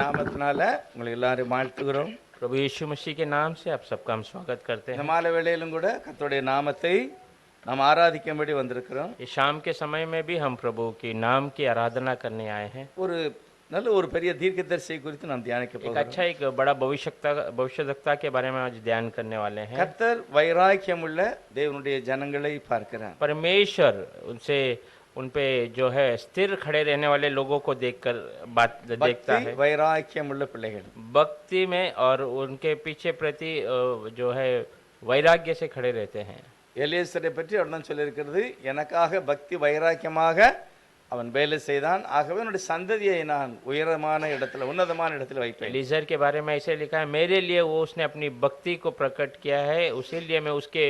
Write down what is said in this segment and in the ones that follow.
நாமத்தினால உங்களை எல்லாரும் வாழ்த்துகிறோம். प्रभु यीशु मसीह के नाम से आप सबका हम स्वागत करते இந்த हैं। மாலை வேளையிலும் கூட கர்த்தருடைய நாமத்தை நாம் ஆராதிக்கும்படி வந்திருக்கிறோம். इस शाम के समय में भी हम प्रभु की नाम की आराधना करने आए हैं। ஒரு நல்ல ஒரு பெரிய தீர்க்கதரிசியை குறித்து நாம் தியானிக்க एक போகிறோம். अच्छा एक बड़ा भविष्यवक्ता के बारे में आज ध्यान करने वाले हैं। கர்த்தர் வைராக்கியமுள்ள தேவனுடைய ஜனங்களை பார்க்கிறார். परमेश्वर उनसे उन पे जो है स्थिर खड़े रहने वाले लोगों को देखकर बात देखता பக்தி है। வைராக்கியமுள்ள பிள்ளைகள். भक्ति में और उनके पीछे प्रति जो है वैराग्य से खड़े रहते हैं। எலியேசரை பற்றி அவர்தான் சொல்லியிருக்கிறது, எனக்காக பக்தி வைராக்கியமாக அவன் வேலை செய்தான், ஆகவே என்னுடைய சந்ததியை நான் உயரமான இடத்துல உன்னதமான இடத்துல வைப்பேன். एलीजर के बारे में ऐसे लिखा है, मेरे लिए वो उसने अपनी भक्ति को प्रकट किया है, उसी लिए मैं उसके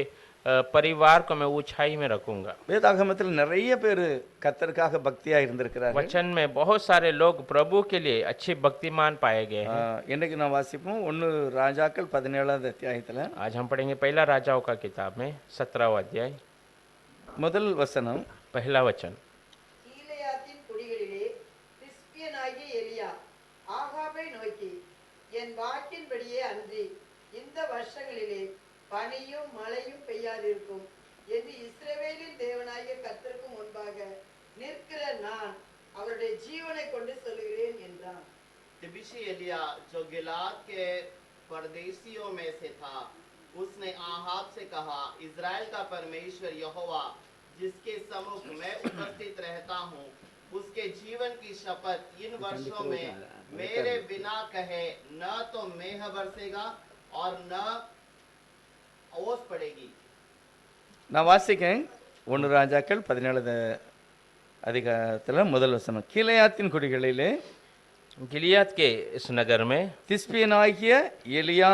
परिवार को मैं ऊंचाई में रखूंगा। வேதாகமத்தில் நிறைய பேர் கர்த்தருக்காக பக்தியா இருந்திருக்கிறார்கள். वचन में बहुत सारे लोग प्रभु के लिए अच्छे भक्तिमान पाए गए हैं। இன்னைக்கு நான் வாசிப்போம் 1 ராஜாக்கள் 17வது அத்தியாயத்துல आज हम पढ़ेंगे पहला राजाओं का किताब में 17वां अध्याय முதல் வசனம். पहला वचन। கீலேயாத்தின் குடிகளிலே திஸ்பியனாகிய எலியா ஆகாபை நோக்கி, என் வாக்கின்படியே அன்றி இந்த வருஷங்களிலே பனியும் மழையும் பெய்யாதிருக்கும் என்று இஸ்ரவேலின் தேவனாகிய கர்த்தருக்கு முன்பாக நிற்கிற நான் அவருடைய ஜீவனை கொண்டு சொல்லுகிறேன் என்றான். तिबिशी एलिया जो गिलाद के परदेशियों में से था, उसने आहाब से कहा, इज़राइल का परमेश्वर यहोवा जिसके सम्मुख मैं उपस्थित रहता हूँ, उसके जीवन की शपथ इन वर्षों में मेरे बिना कहे न तो मेघ बरसेगा और न ओस पड़ेगी। நான் வாசிக்கிறேன் 1 ராஜாக்கள் 17வது அதிகாரத்துல முதல் வசனம். கீலேயாத்தின் குடிகளிலே गिलियाद के इस नगर में திஸ்பியனாகிய எலியா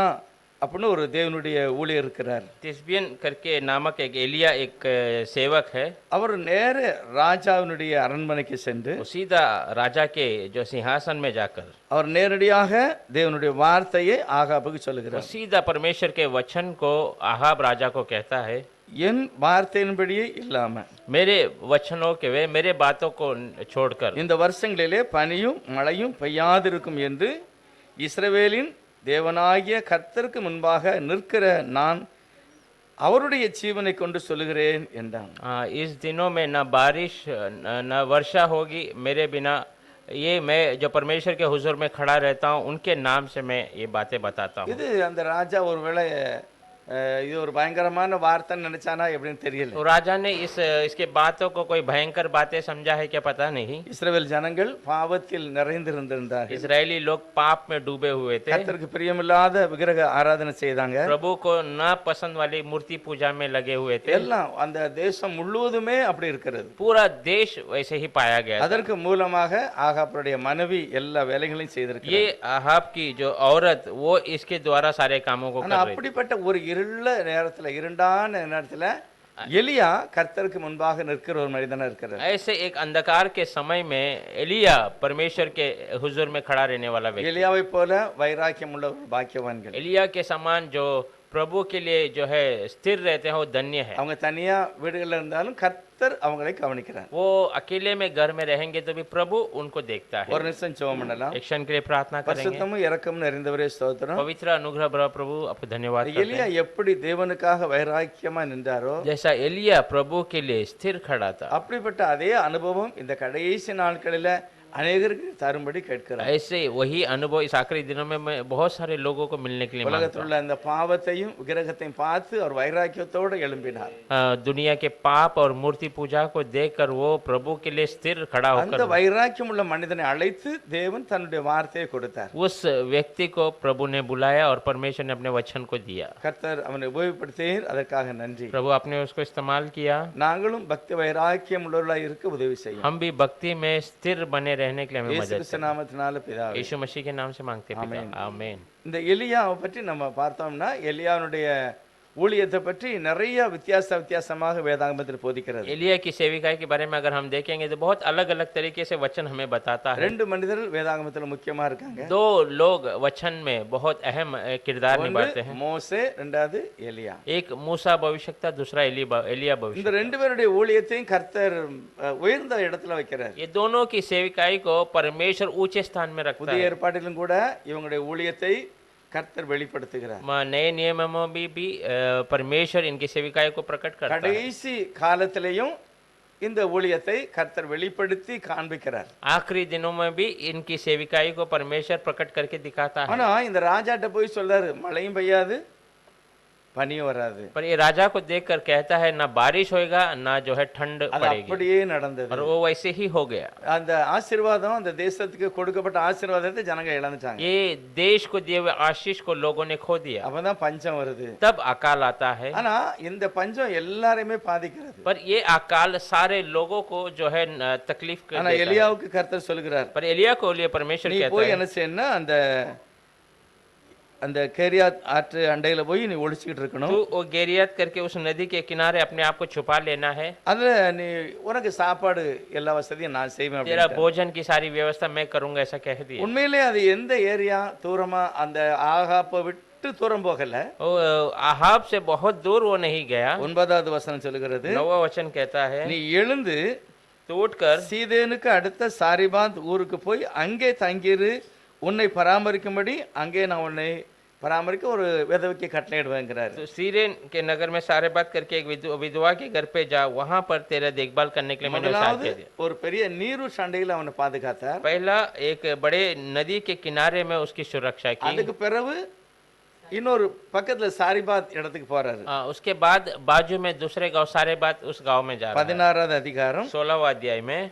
அப்படின்னு ஒரு தேவனுடைய ஊழியர் இருக்கிறார். तिस्बियन करके नामक एक एलिया एक सेवक है। அவர் நேர ராஜாவினுடைய அரண்மனைக்கு சென்று वो सीधा राजा के जो सिंहासन में जाकर அவர் நேரடியாக தேவனுடைய வார்த்தையை ஆகாபுக்கு वो சொல்லுகிறார். सीधा परमेश्वर के वचन को आहाब राजा को कहता है, என் வார்த்தையின்படியே இல்லாம मेरे वचनों के वे मेरे बातों को छोड़कर இந்த வருஷங்களிலே பனியும் மழையும் பெய்யாதிருக்கும் என்று இஸ்ரவேலின் தேவனாகிய கர்த்தருக்கு முன்பாக நிற்கிற நான் அவருடைய ஜீவனை கொண்டு சொல்லுகிறேன் என்றான். इस दिनों में न बारिश न वर्षा होगी मेरे बिना, ये मैं जो परमेश्वर के हुजूर में खड़ा रहता हूँ उनके नाम से मैं ये बातें बताता हूँ। இது அந்த ராஜா ஒருவேளை இது ஒரு பயங்கரமான வார்த்தைன்னு நினைச்சானா எப்படின்னு தெரியல. तो राजा ने इसके बातों को कोई भयंकर बातें समझा है क्या पता नहीं। இஸ்ரவேல் ஜனங்கள் பாவத்தில் நிறைந்திருந்தார்கள். इजरायली लोग पाप में डूबे हुए थे, கர்த்தருக்கு பிரியமில்லாத விக்கிரக ஆராதனை செய்தாங்க. प्रभु को ना पसंद वाली मूर्ति पूजा में लगे हुए थे। எல்லாம் அந்த தேசம் முழுவதுமே அப்படி இருக்கிறது. पूरा देश वैसे ही पाया गया था। அதற்கு மூலமாக ஆகாபுடைய மனைவி எல்லா வேலைகளையும் செய்திருக்கிறார். ये आहाब की जो औरत वो इसके द्वारा सारे कामों को कर ஆனா रही थी। அப்படிப்பட்ட ஒரு இருண்டான நேரத்துல எலியா கர்த்தருக்கு முன்பாக நிற்கிற ஒரு மனிதனா இருக்கிறார். ऐसे एक अंधकार के समय में एलिया परमेश्वर के हुजूर में खड़ा रहने वाला व्यक्ति, எலியாவை போல வைராக்கியம் உள்ள ஒரு பாக்கியவான்கள். एलिया के समान जो प्रभु के लिए जो है स्थिर रहते हैं वो धन्य है। அவங்க தனியா வீடுகள்ல இருந்தாலும் கர்த்தர் அவங்களை கவனிக்கிறார். वो अकेले में घर में रहेंगे तो भी प्रभु उनको देखता है। ஒரு நிமிஷம் ஜெபம் பண்ணலாம். एक क्षण के लिए प्रार्थना करेंगे। பரிசுத்தமும் இரக்கமும் நிறைந்தவரே ஸ்தோத்திரம். पवित्र अनुग्रह भरा प्रभु आपको धन्यवाद करते எலியா हैं। எப்படி தேவனுக்காக வைராக்கியமா நின்றாரோ जैसा एलिया प्रभु के लिए स्थिर खड़ा था, அப்படிப்பட்ட அதே அனுபவம் இந்த கடைசி நாட்களில அநேகருக்கு தரும்படி கேட்கிறார். ऐसे वही अनुभव इस आखिरी दिनों में मैं बहुत सारे लोगों को मिलने के लिए मांगता உலகத்தில் உள்ள அந்த பாவத்தையும் விக்கிரகத்தையும் பார்த்து அவர் வைராக்கியத்தோடு எழும்பினார். हूं। दुनिया के पाप और मूर्ति पूजा को देखकर वो प्रभु के लिए स्थिर खड़ा அந்த होकर வைராக்கியம் உள்ள மனிதனை அழைத்து தேவன் தன்னுடைய வார்த்தையை கொடுத்தார். उस व्यक्ति को प्रभु ने बुलाया और परमेश्वर ने अपने वचन को दिया। கர்த்தர் அவனை உபயோகப்படுத்தீர், அதற்காக நன்றி. प्रभु आपने उसको इस्तेमाल किया। நாங்களும் பக்தி வைராக்கியம் உள்ளவர்களாய் இருக்க உதவி செய்யும். हम भी भक्ति में स्थिर बने रहने के लिए हमें இயேசு मदद கிறிஸ்து करें। நாமத்தினால பிதாவே. यीशु मसीह के नाम से मांगते हैं पिता। आमीन। இந்த எலியாவை பற்றி நம்ம பார்த்தோம்னா எலியாவுடைய ஊழியத்தை பற்றி நிறைய வித்தியாசமாக வேதாகமத்தில் போதிக்கிறது. एलिया की सेविकाई के बारे में अगर हम देखेंगे तो बहुत अलग अलग तरीके से वचन हमें बताता है। 2 மனிதர்கள் வேதாகமத்தில் முக்கியமா இருக்காங்க. 2 लोग वचन में बहुत अहम किरदार निभाते हैं। மோசே, இரண்டாவது எலியா. एक मूसा भविष्यवक्ता, दूसरा एलिया இந்த भविष्यवक्ता। 2 பேருடைய ஊழியத்தையும் கர்த்தர் உயர்ந்த இடத்துல வைக்கிறார். ये दोनों की सेविकाई को परमेश्वर ऊंचे स्थान में रखता புதிய है। ஏற்பாட்டிலும் கூட இவங்களுடைய ஊழியத்தை கர்த்தர் வெளிப்படுத்துகிறார். नए नियम में भी परमेश्वर इनकी सेविकाई को प्रकट करता है। கடைசி காலத்திலேயும் இந்த ஊழியத்தை கர்த்தர் வெளிப்படுத்தி காண்பிக்கிறார். आखिरी दिनों में भी इनकी सेविकाई को परमेश्वर प्रकट करके दिखाता है। ஆனா இந்த ராஜாட்ட போய் சொல்றாரு, மழையும் பெய்யாது பனியும் வராது. पर ये राजा को देखकर कहता है ना बारिश होएगा ना जो है ठंड அது पड़ेगी, அப்படியே நடந்தது. और वो वैसे ही हो गया। அந்த ஆசீர்வாதம், அந்த தேசத்துக்கு கொடுக்கப்பட்ட ஆசீர்வாதத்தை ஜனங்க இழந்துட்டாங்க. ये देश को दिए हुए आशीष को लोगों ने खो दिया, அப்பதான் பஞ்சம் வருது. तब अकाल आता है। ஆனா இந்த பஞ்சம் எல்லாரையுமே பாதிக்கிறது. पर ये अकाल सारे लोगों को जो है तकलीफ कर ஆனா देता है। எலியாவுக்கு கர்த்தர் சொல்லுகிறார், पर एलिया को लिए परमेश्वर நீ कहता போய் है என்ன செய்யணும்னா அந்த கேரியாத் ஆற்று அண்டையில போய் நீ ஒளிச்சுக்கிட்டு இருக்கணும். तू वो गेरियत करके उस नदी के किनारे अपने आप को छुपा लेना है। அதுல நீ உனக்கு சாப்பாடு எல்லா வசதியும் நான் செய்வேன் तेरा அப்படின்னு. भोजन की सारी व्यवस्था मैं करूंगा, ऐसा कह दिया। உண்மையிலே அது எந்த ஏரியா தூரமா அந்த ஆகாப்பை விட்டு தூரம் போகல. वो आहाब से बहुत दूर वो नहीं गया। 9வது வசனம் சொல்லுகிறது, 9वां वचन कहता है, நீ எழுந்து तो उठकर சீதேனுக்கு அடுத்த சாரிபாத் ஊருக்கு போய் அங்கே தங்கிரு, உன்னை பராமரிக்கும்படி அங்கே நான் உன்னை பராமரிக்க ஒரு விதவைக்கு கட்டளையிடுவேங்கிறாரு. तो सीरेन के नगर में सारे बात करके एक विधवा के घर पे जा, वहां पर तेरा देखभाल करने के लिए मैंने उसे முதலாவது आज्ञा दिया। ஒரு பெரிய நீரு சண்டையில அவனை பாதுகாத்தார். पहला एक बड़े नदी के किनारे में उसकी सुरक्षा की। அதுக்கு பிறகு இன்னொரு பக்கத்துல சாரிபாத் இடத்துக்கு போறாரு. उसके बाद बाजू में दूसरे गांव सारे बात उस गांव में जा रहा है। 16வது அதிகாரம் 16वां अध्याय में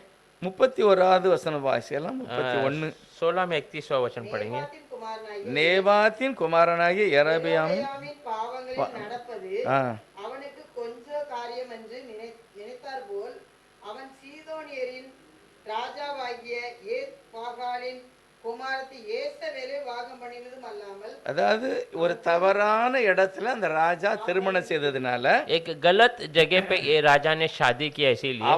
31வது வசனம் வாசிக்கலாம். 31 16 में 31वां वचन पढ़ेंगे। நேபாத்தின் குமாரனாகிய நேபாத்தின் குமாரனாகிய யெரொபெயாமின் யெரொபெயாமின் பாவங்களில் நடப்பது ஆ, அவனுக்கு கொஞ்ச காரியம் என்று நினைத்தார் போல் அவன் சீதோனியரின் ராஜாவாகிய பாகாலின் குமாரத்தி ஏசவேலை வாகம் பண்ணினதும் அல்லாமல், அதாவது ஒரு தவறான இடத்துல அந்த ராஜா திருமணம் செய்ததுனால एक गलत जगह पे ये राजा ने शादी किया, इसीलिए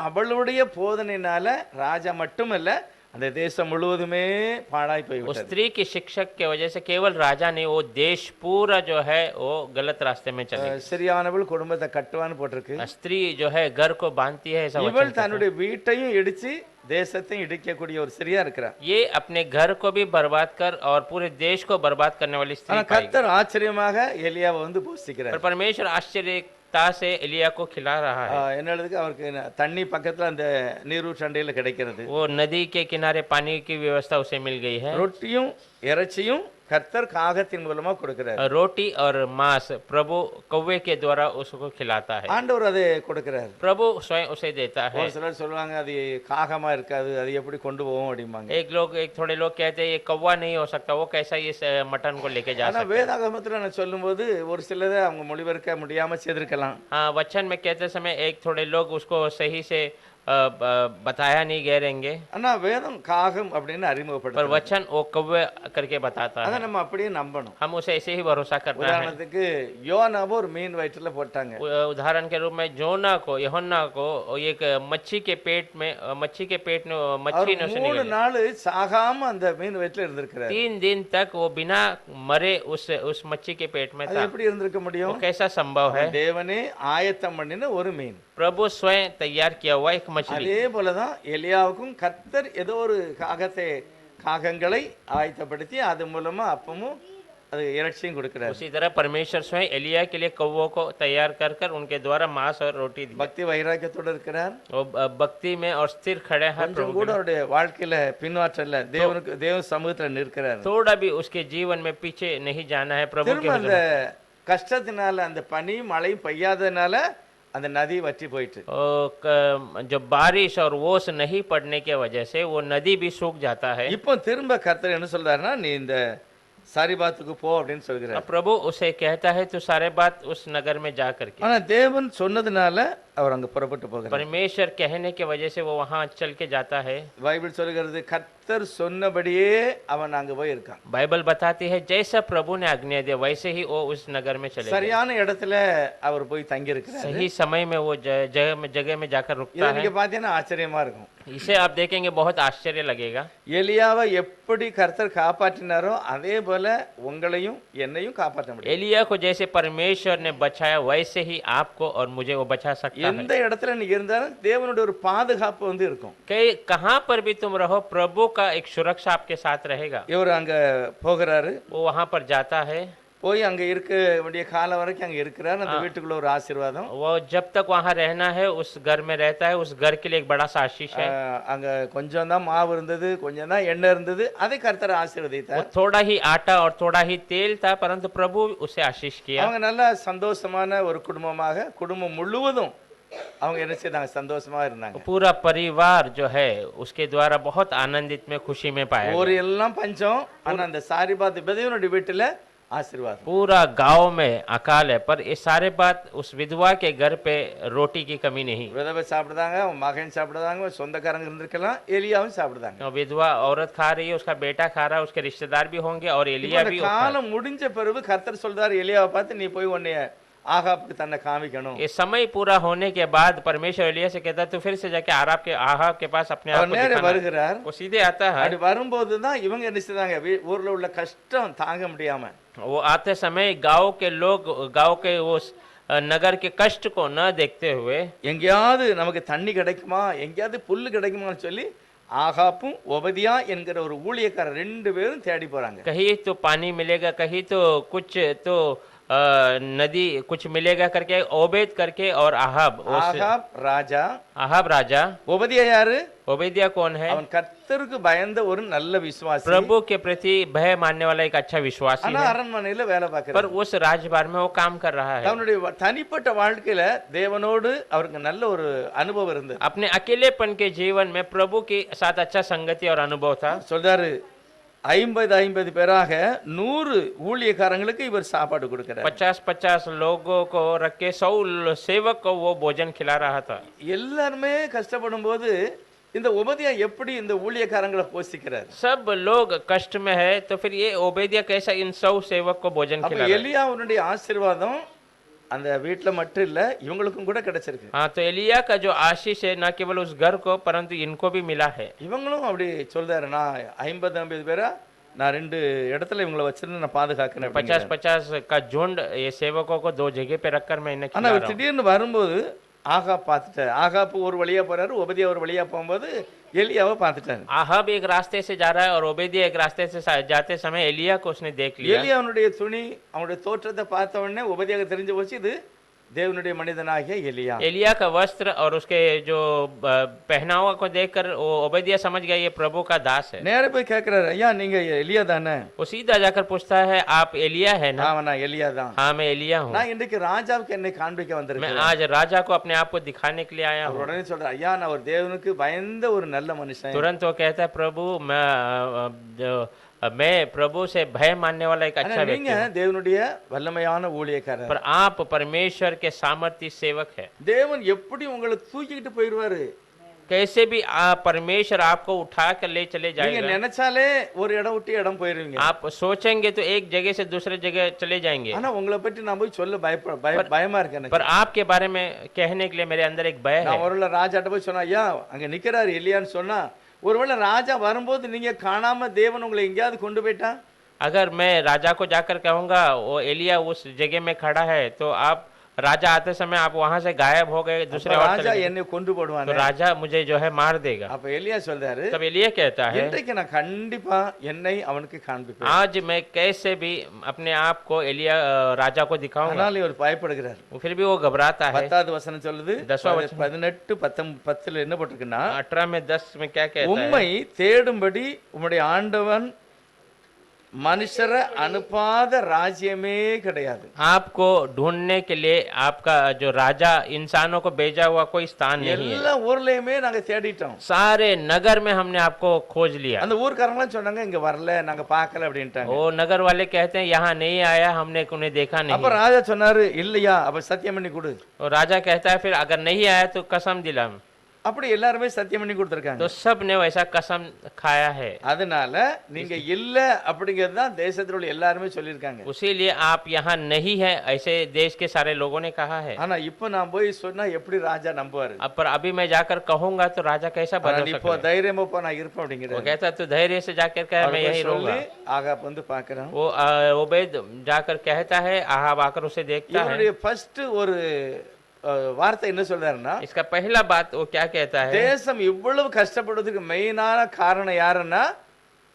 அவளுடைய போதனையினால ராஜா மட்டுமல்ல அந்த தேசம் முழுவதுமே பாழாய் उस போய்விட்டது. स्त्री की शिक्षक के वजह से केवल राजा नहीं, वो देश पूरा जो है वो गलत रास्ते में चले। சரியானவள் குடும்பத்தை கட்டுவான்னு போட்டிருக்கு. स्त्री जो है घर को बांधती है, ऐसा वचन இவள் कहता है। தன்னுடைய வீட்டையும் இடிச்சு தேசத்தையும் இடிக்கக்கூடிய ஒரு ஸ்திரியா இருக்கிறார். ये अपने घर को भी बर्बाद कर और पूरे देश को बर्बाद करने वाली स्त्री ஆனா पाई गई। கர்த்தர் ஆச்சரியமாக எலியாவை வந்து போஷிக்கிறார். पर परमेश्वर आश्चर्यता से एलिया को खिला रहा है। என்னதுக்கு அவருக்கு தண்ணி பக்கத்துல அந்த நீரூற்று சண்டையில கிடைக்கிறது. वो नदी के किनारे पानी की व्यवस्था उसे मिल गई है। ரொட்டியும் இறைச்சியும் கர்த்தர் காகத்தின் மூலமா கொடுக்கிறார். रोटी और मांस प्रभु कौवे के द्वारा उसको खिलाता है। ஆண்டவர் அதை கொடுக்கிறார். प्रभु स्वयं उसे देता है। ஒரு சிலர் சொல்லுவாங்க அது காகமா இருக்காது, அது எப்படி கொண்டு போவோம் அப்படிம்பாங்க. एक थोड़े लोग कहते हैं ये कौवा नहीं हो सकता, वो कैसा इस मटन को लेके जा ஆனா सकता है। வேதாகமத்துல நான் சொல்லும்போது ஒரு சிலதை அவங்க மொழிபெயர்க்க முடியாம செய்திருக்கலாம். हाँ, वचन में कहते समय एक थोड़े लोग उसको सही से बताया नहीं गए रहेंगे, ஆனா வேதம் காகம் அப்படின்னு पर அறிமுகப்படுத்தும். वचन वो कौवे करके बताता அதை है। நம்ம அப்படியே நம்பணும். हम उसे ऐसे ही भरोसा करना है। உதாரணத்துக்கு யோனாவை ஒரு மீன் வயிற்றுல போட்டாங்க. उदाहरण के रूप में जोना को, यूहन्ना को एक मच्छी के पेट में मच्छी ने उसे 3 निगला। நாள் சாகாம அந்த மீன் வயிற்றுல இருந்திருக்கிறார். 3 दिन तक वो बिना मरे उस मच्छी के पेट में அது था। எப்படி இருந்திருக்க वो முடியும்? कैसा संभव है? தேவனே ஆயத்தம் பண்ணின ஒரு மீன். प्रभु स्वयं तैयार किया हुआ एक मछली। அதே போலதான் எலியாவுக்கும் கர்த்தர் ஏதோ ஒரு காகங்களை ஆயத்தப்படுத்தி அது மூலமா அப்பமும் அது இறைச்சியும் கொடுக்கிறார். उसी तरह परमेश्वर स्वयं एलिया के लिए कौवों को तैयार कर कर उनके द्वारा मांस और रोटी दी। பக்தி வைராக்கியத்தோட இருக்கிறார். वो भक्ति में और स्थिर खड़े हैं கொஞ்சம் प्रभु கூட के लिए। அவருடைய வாழ்க்கையில பின்வாற்றல, தேவ சமூகத்துல நிற்கிறார். थोड़ा भी उसके जीवन में पीछे नहीं जाना है प्रभु के திரும்ப हुजूर அந்த में। கஷ்டத்தினால அந்த பனி மழையும் பெய்யாதனால அந்த நதி வற்றி போயிட்டு. जब बारिश और ओस नहीं पड़ने के वजह से वो नदी भी सूख जाता है। இப்போ திரும்ப கர்த்தர் என்ன சொல்றாருன்னா, நீ இந்த சாரிபாத்துக்கு போ அப்படின்னு சொல்கிறார். अब प्रभु उसे कहता है तो सारे बात उस नगर में जा करके, ஆனா தேவன் சொன்னதுனால அவர் அங்க புறப்பட்டு போகிறார். परमेश्वर कहने की वजह से वो वहां चल के जाता है। பைபிள் சொல்கிறது கர்த்தர் சொன்னபடியே அவன் அங்க போய் இருக்கான். बाइबल बताती है जैसा प्रभु ने आज्ञा दिया वैसे ही वो उस नगर में चले गए। சரியான இடத்துல அவர் போய் தங்கி இருக்கிறார். सही समय में वो जगह में जाकर रुकता இதை है। நீங்க பாத்தீங்கன்னா ஆச்சரியமா இருக்கும். इसे आप देखेंगे बहुत आश्चर्य लगेगा। எலியாவை எப்படி கர்த்தர் காப்பாற்றினாரோ அதே போல உங்களையும் என்னையும் காப்பாற்ற முடியும். एलिया को जैसे परमेश्वर ने बचाया वैसे ही आपको और मुझे वो बचा सकता है। எந்த இடத்துல நீங்க இருந்தாலும் தேவனுடைய ஒரு பாதுகாப்பு வந்து இருக்கும். कहीं कहां पर भी तुम रहो प्रभु का एक सुरक्षा आपके साथ रहेगा। இவர் அங்க போகிறாரு, वो वहां पर जाता है, போய் அங்க இருக்க வேண்டிய காலம் வரைக்கும் அங்க இருக்கிறார். அந்த வீட்டுக்குள்ள ஒரு ஆசீர்வாதம். वो जब तक वहां रहना है उस घर में रहता है, उस घर के लिए एक बड़ा सा आशीष है। அங்க கொஞ்சம் தான் மாவு இருந்தது, கொஞ்சம் தான் எண்ணெய் இருந்தது, அதை கர்த்தர் वो ஆசீர்வதித்தார். थोड़ा ही आटा और थोड़ा ही तेल था, परंतु प्रभु उसे आशीष किया। அவங்க நல்ல சந்தோஷமான ஒரு குடும்பமாக, குடும்பம் முழுவதும் அவங்க என்ன செய்தாங்க, சந்தோஷமா இருந்தாங்க. पूरा परिवार जो है उसके द्वारा बहुत आनंदित में खुशी में पाया ஒரு गया। எல்லாம் பஞ்சம், ஆனா அந்த சாரிபாத் விதவையினுடைய வீட்டுல ஆசீர்வாதம். पूरा गांव में अकाल है, पर ये सारे बात उस विधवा के घर पे रोटी की कमी नहीं। விதவை சாப்பிடுதாங்க, அவன் மகன் சாப்பிடுதாங்க, சொந்தக்காரங்க இருந்திருக்கலாம், எலியாவும் சாப்பிடுதாங்க. विधवा औरत खा रही है, उसका बेटा खा रहा है, उसके रिश्तेदार भी होंगे और एलिया இப்ப भी அந்த காலம் முடிஞ்ச பிறகு கர்த்தர் சொல்றாரு எலியாவை பார்த்து, நீ போய் உன்னைய ஆகாப்புக்கு தன்னை காமிக்கணும். ये समय पूरा होने के बाद परमेश्वर एलिया से कहता है तू फिर से जाके आहाब के पास अपने आप அவர் को நேரே दिखाना है। வருகிறார். वो सीधे आता है। அப்படி வரும்போதுதான் இவங்க என்ன செய்தாங்க, ஊர்ல உள்ள கஷ்டம் தாங்க முடியாம वो आते समय गांव के लोग गांव के उस नगर के कष्ट को न देखते हुए எங்கேயாவது நமக்கு தண்ணி கிடைக்குமா, எங்கேயாவது புல்லு கிடைக்குமான்னு சொல்லி ஆகாப்பும் ஒபதியா என்கிற ஒரு ஊழியக்காரர் ரெண்டு பேரும் தேடி போறாங்க. कहीं तो पानी मिलेगा, कहीं तो कुछ तो नदी कुछ मिलेगा करके ओबेद करके और आहाब ஆகாப் ராஜா, ஒபதியா யாரு? ओबेदिया कौन है? அவன் கர்த்தருக்கு பயந்த ஒரு நல்ல விசுவாசி, प्रभु के प्रति भय मानने वाला एक अच्छा विश्वासी ஆனா है, அரண்மனையில வேலை पर பார்க்கிறார். उस राजभर में वो काम कर रहा है। அவனுடைய தனிப்பட்ட வாழ்க்கையில தேவனோடு அவருக்கு நல்ல ஒரு அனுபவம் இருந்தது. अपने अकेलेपन के जीवन में प्रभु के साथ अच्छा संगति और अनुभव था। சொல்றாரு 50 பேராக 100 ஊழியக்காரங்களுக்கு இவர் சாப்பாடு கொடுக்கிறார். 50 लोगों को रख के 100 सेवक को वो भोजन खिला रहा था। எல்லாருமே கஷ்டப்படும் போது இந்த உபதியா எப்படி இந்த ஊழியக்காரங்களை போஷிக்கிறார்? सब लोग कष्ट में है, तो फिर ये ओबेदिया कैसा इन 100 सेवक को भोजन அப்ப खिला रहा है? எலியாவுடைய ஆசீர்வாதம் அந்த வீட்டுல மட்டும் இல்ல, இவங்களுக்கும் கூட கிடைச்சிருக்கு. हाँ, तो एलिया का जो आशीष है न केवल उस घर को परंतु इनको भी मिला है। இவங்களும் அப்படி சொல்றாரு, நான் 50 பேரா நான் 2 இடத்துல இவங்களை வச்சிருந்து நான் பாதுகாக்கிறேன். 50 का झुंड ये सेवकों को 2 जगह पे रखकर मैं इन्हें ஆனா खिला அவர் रहा हूँ। திடீர்னு வரும்போது ஆகாப் பார்த்துட்டாரு. ஆகாப் ஒரு வழியா போறாரு, உபதியா ஒரு வழியா போகும்போது எலியாவை பார்த்துட்டாரு. आहाब एक रास्ते से जा रहा है और ओबेदिया एक रास्ते से जाते समय एलिया को उसने देख लिया। எலியாவுடைய துணி, அவனுடைய தோற்றத்தை பார்த்த உடனே உபதியாக தெரிஞ்சு போச்சு, இது தேவனுடைய மனிதனாகிய எலியா. एलिया का वस्त्र और उसके जो पहनावा को देखकर वो ओबेदिया समझ गया ये प्रभु का दास है। நேரா போய் கேட்கிறாரு, ஐயா நீங்க எலியா தானே? वो सीधा जाकर पूछता है आप एलिया है ना? ஆமா நான் எலியா தான். हाँ मैं एलिया हूँ, நான் இன்றைக்கு ராஜாவுக்கு என்னை காண்பிக்க मैं வந்திருக்கேன். आज राजा को अपने आप को दिखाने के लिए आया அவர் हूँ। உடனே சொல்றாரு, ஐயா நான் ஒரு தேவனுக்கு பயந்த ஒரு நல்ல மனுஷன். तुरंत वो कहता है प्रभु मैं प्रभु से भय मानने वाला एक ஆனா अच्छा व्यक्ति நீங்க हूँ, தேவனுடைய வல்லமையான ஊழியக்காரர். पर आप परमेश्वर के सामर्थ्य सेवक है। தேவன் எப்படி உங்களை தூக்கிட்டு போயிடுவாரு? कैसे भी आप परमेश्वर आपको उठा कर ले चले நீங்க जाएगा। நினைச்சாலே ஒரு இடம் விட்டு இடம் போயிருவீங்க. आप सोचेंगे तो एक जगह से दूसरे जगह चले जाएंगे, ஆனா உங்களை பற்றி நான் போய் சொல்ல பயமா இருக்கு எனக்கு. पर आपके बारे में कहने के लिए मेरे अंदर एक भय நான் है। ஒருவேளை ராஜாட்ட போய் சொன்னா, ஐயா அங்க நிக்கிறாரு எலியான்னு சொன்னா, ஒருவேளை ராஜா வரும்போது நீங்க காணாம தேவன் உங்களை எங்கேயாவது கொண்டு போயிட்டா? अगर मैं राजा को जाकर कहूंगा वो एलिया उस जगह में खड़ा है, तो आप राजा आते समय आप वहां से गायब हो गए, दूसरे அப்ப और ராஜா चले गए, என்னை கொண்டு तो போடுவானே. राजा मुझे जो है मार देगा। அப்ப எலியா சொல்றாரு, तब एलिया कहता है இன்றைக்கு நான் கண்டிப்பா என்னை அவனுக்கு காண்பிப்பேன். आज मैं कैसे भी अपने आप को एलिया राजा को दिखाऊंगा। அதனால இவர் பயப்படுகிறார். फिर भी वो घबराता है। 10வது வசனம் சொல்லுது, 10வாம் வசனம். 18 10ல என்ன போட்டிருக்குன்னா, 18 में 10 में क्या कहता है? உம்மை தேடும்படி உம்முடைய ஆண்டவன் மனுஷரை அனுப்பாத ராஜ்யமே கிடையாது. आपको ढूंढने के लिए आपका जो राजा इंसानों को भेजा हुआ कोई स्थान नहीं है। எல்லா ஊர்லயுமே நாங்க தேடிட்டோம். सारे नगर में हमने आपको खोज लिया। அந்த ஊர்க்காரங்களாம் சொன்னாங்க இங்க வரல, நாங்க பார்க்கல அப்படின்ட்டாங்க. वो नगर वाले कहते हैं यहाँ नहीं आया, हमने उन्हें देखा அப்ப नहीं। ராஜா சொன்னாரு இல்லையா, அப்ப சத்தியம் பண்ணி கொடு. और राजा कहता है फिर अगर नहीं आया तो कसम दिला। அப்படி எல்லாருமே சத்தியம் பண்ணி கொடுத்திருக்காங்க. तो सब ने वैसा कसम खाया है। அதனால நீங்க இல்ல அப்படிங்கிறது தான் தேசத்துல உள்ள எல்லாருமே சொல்லியிருக்காங்க. उसीलिए आप यहाँ नहीं है ऐसे देश के सारे लोगों ने कहा है। ஆனா இப்ப நான் போய் சொன்னா எப்படி ராஜா நம்புவாரு? अब पर अभी मैं जाकर कहूंगा तो राजा कैसा बदल இப்போ सकता है? தைரியமா போ நான் இருப்பேன் वो அப்படிங்கிறாரு. कहता तो धैर्य से जाकर कह मैं यही रहूंगा। ஆகாப் வந்து பார்க்கறான். वो ओबेद जाकर कहता है, आहाब आकर उसे देखता है। இவருடைய ஃபர்ஸ்ட் ஒரு வார்த்தை என்ன சொல்றாருன்னா, इसका पहला बात वो क्या कहता है? தேசம் இவ்வளவு கஷ்டப்படுறதுக்கு மெயினான காரணம் யாருன்னா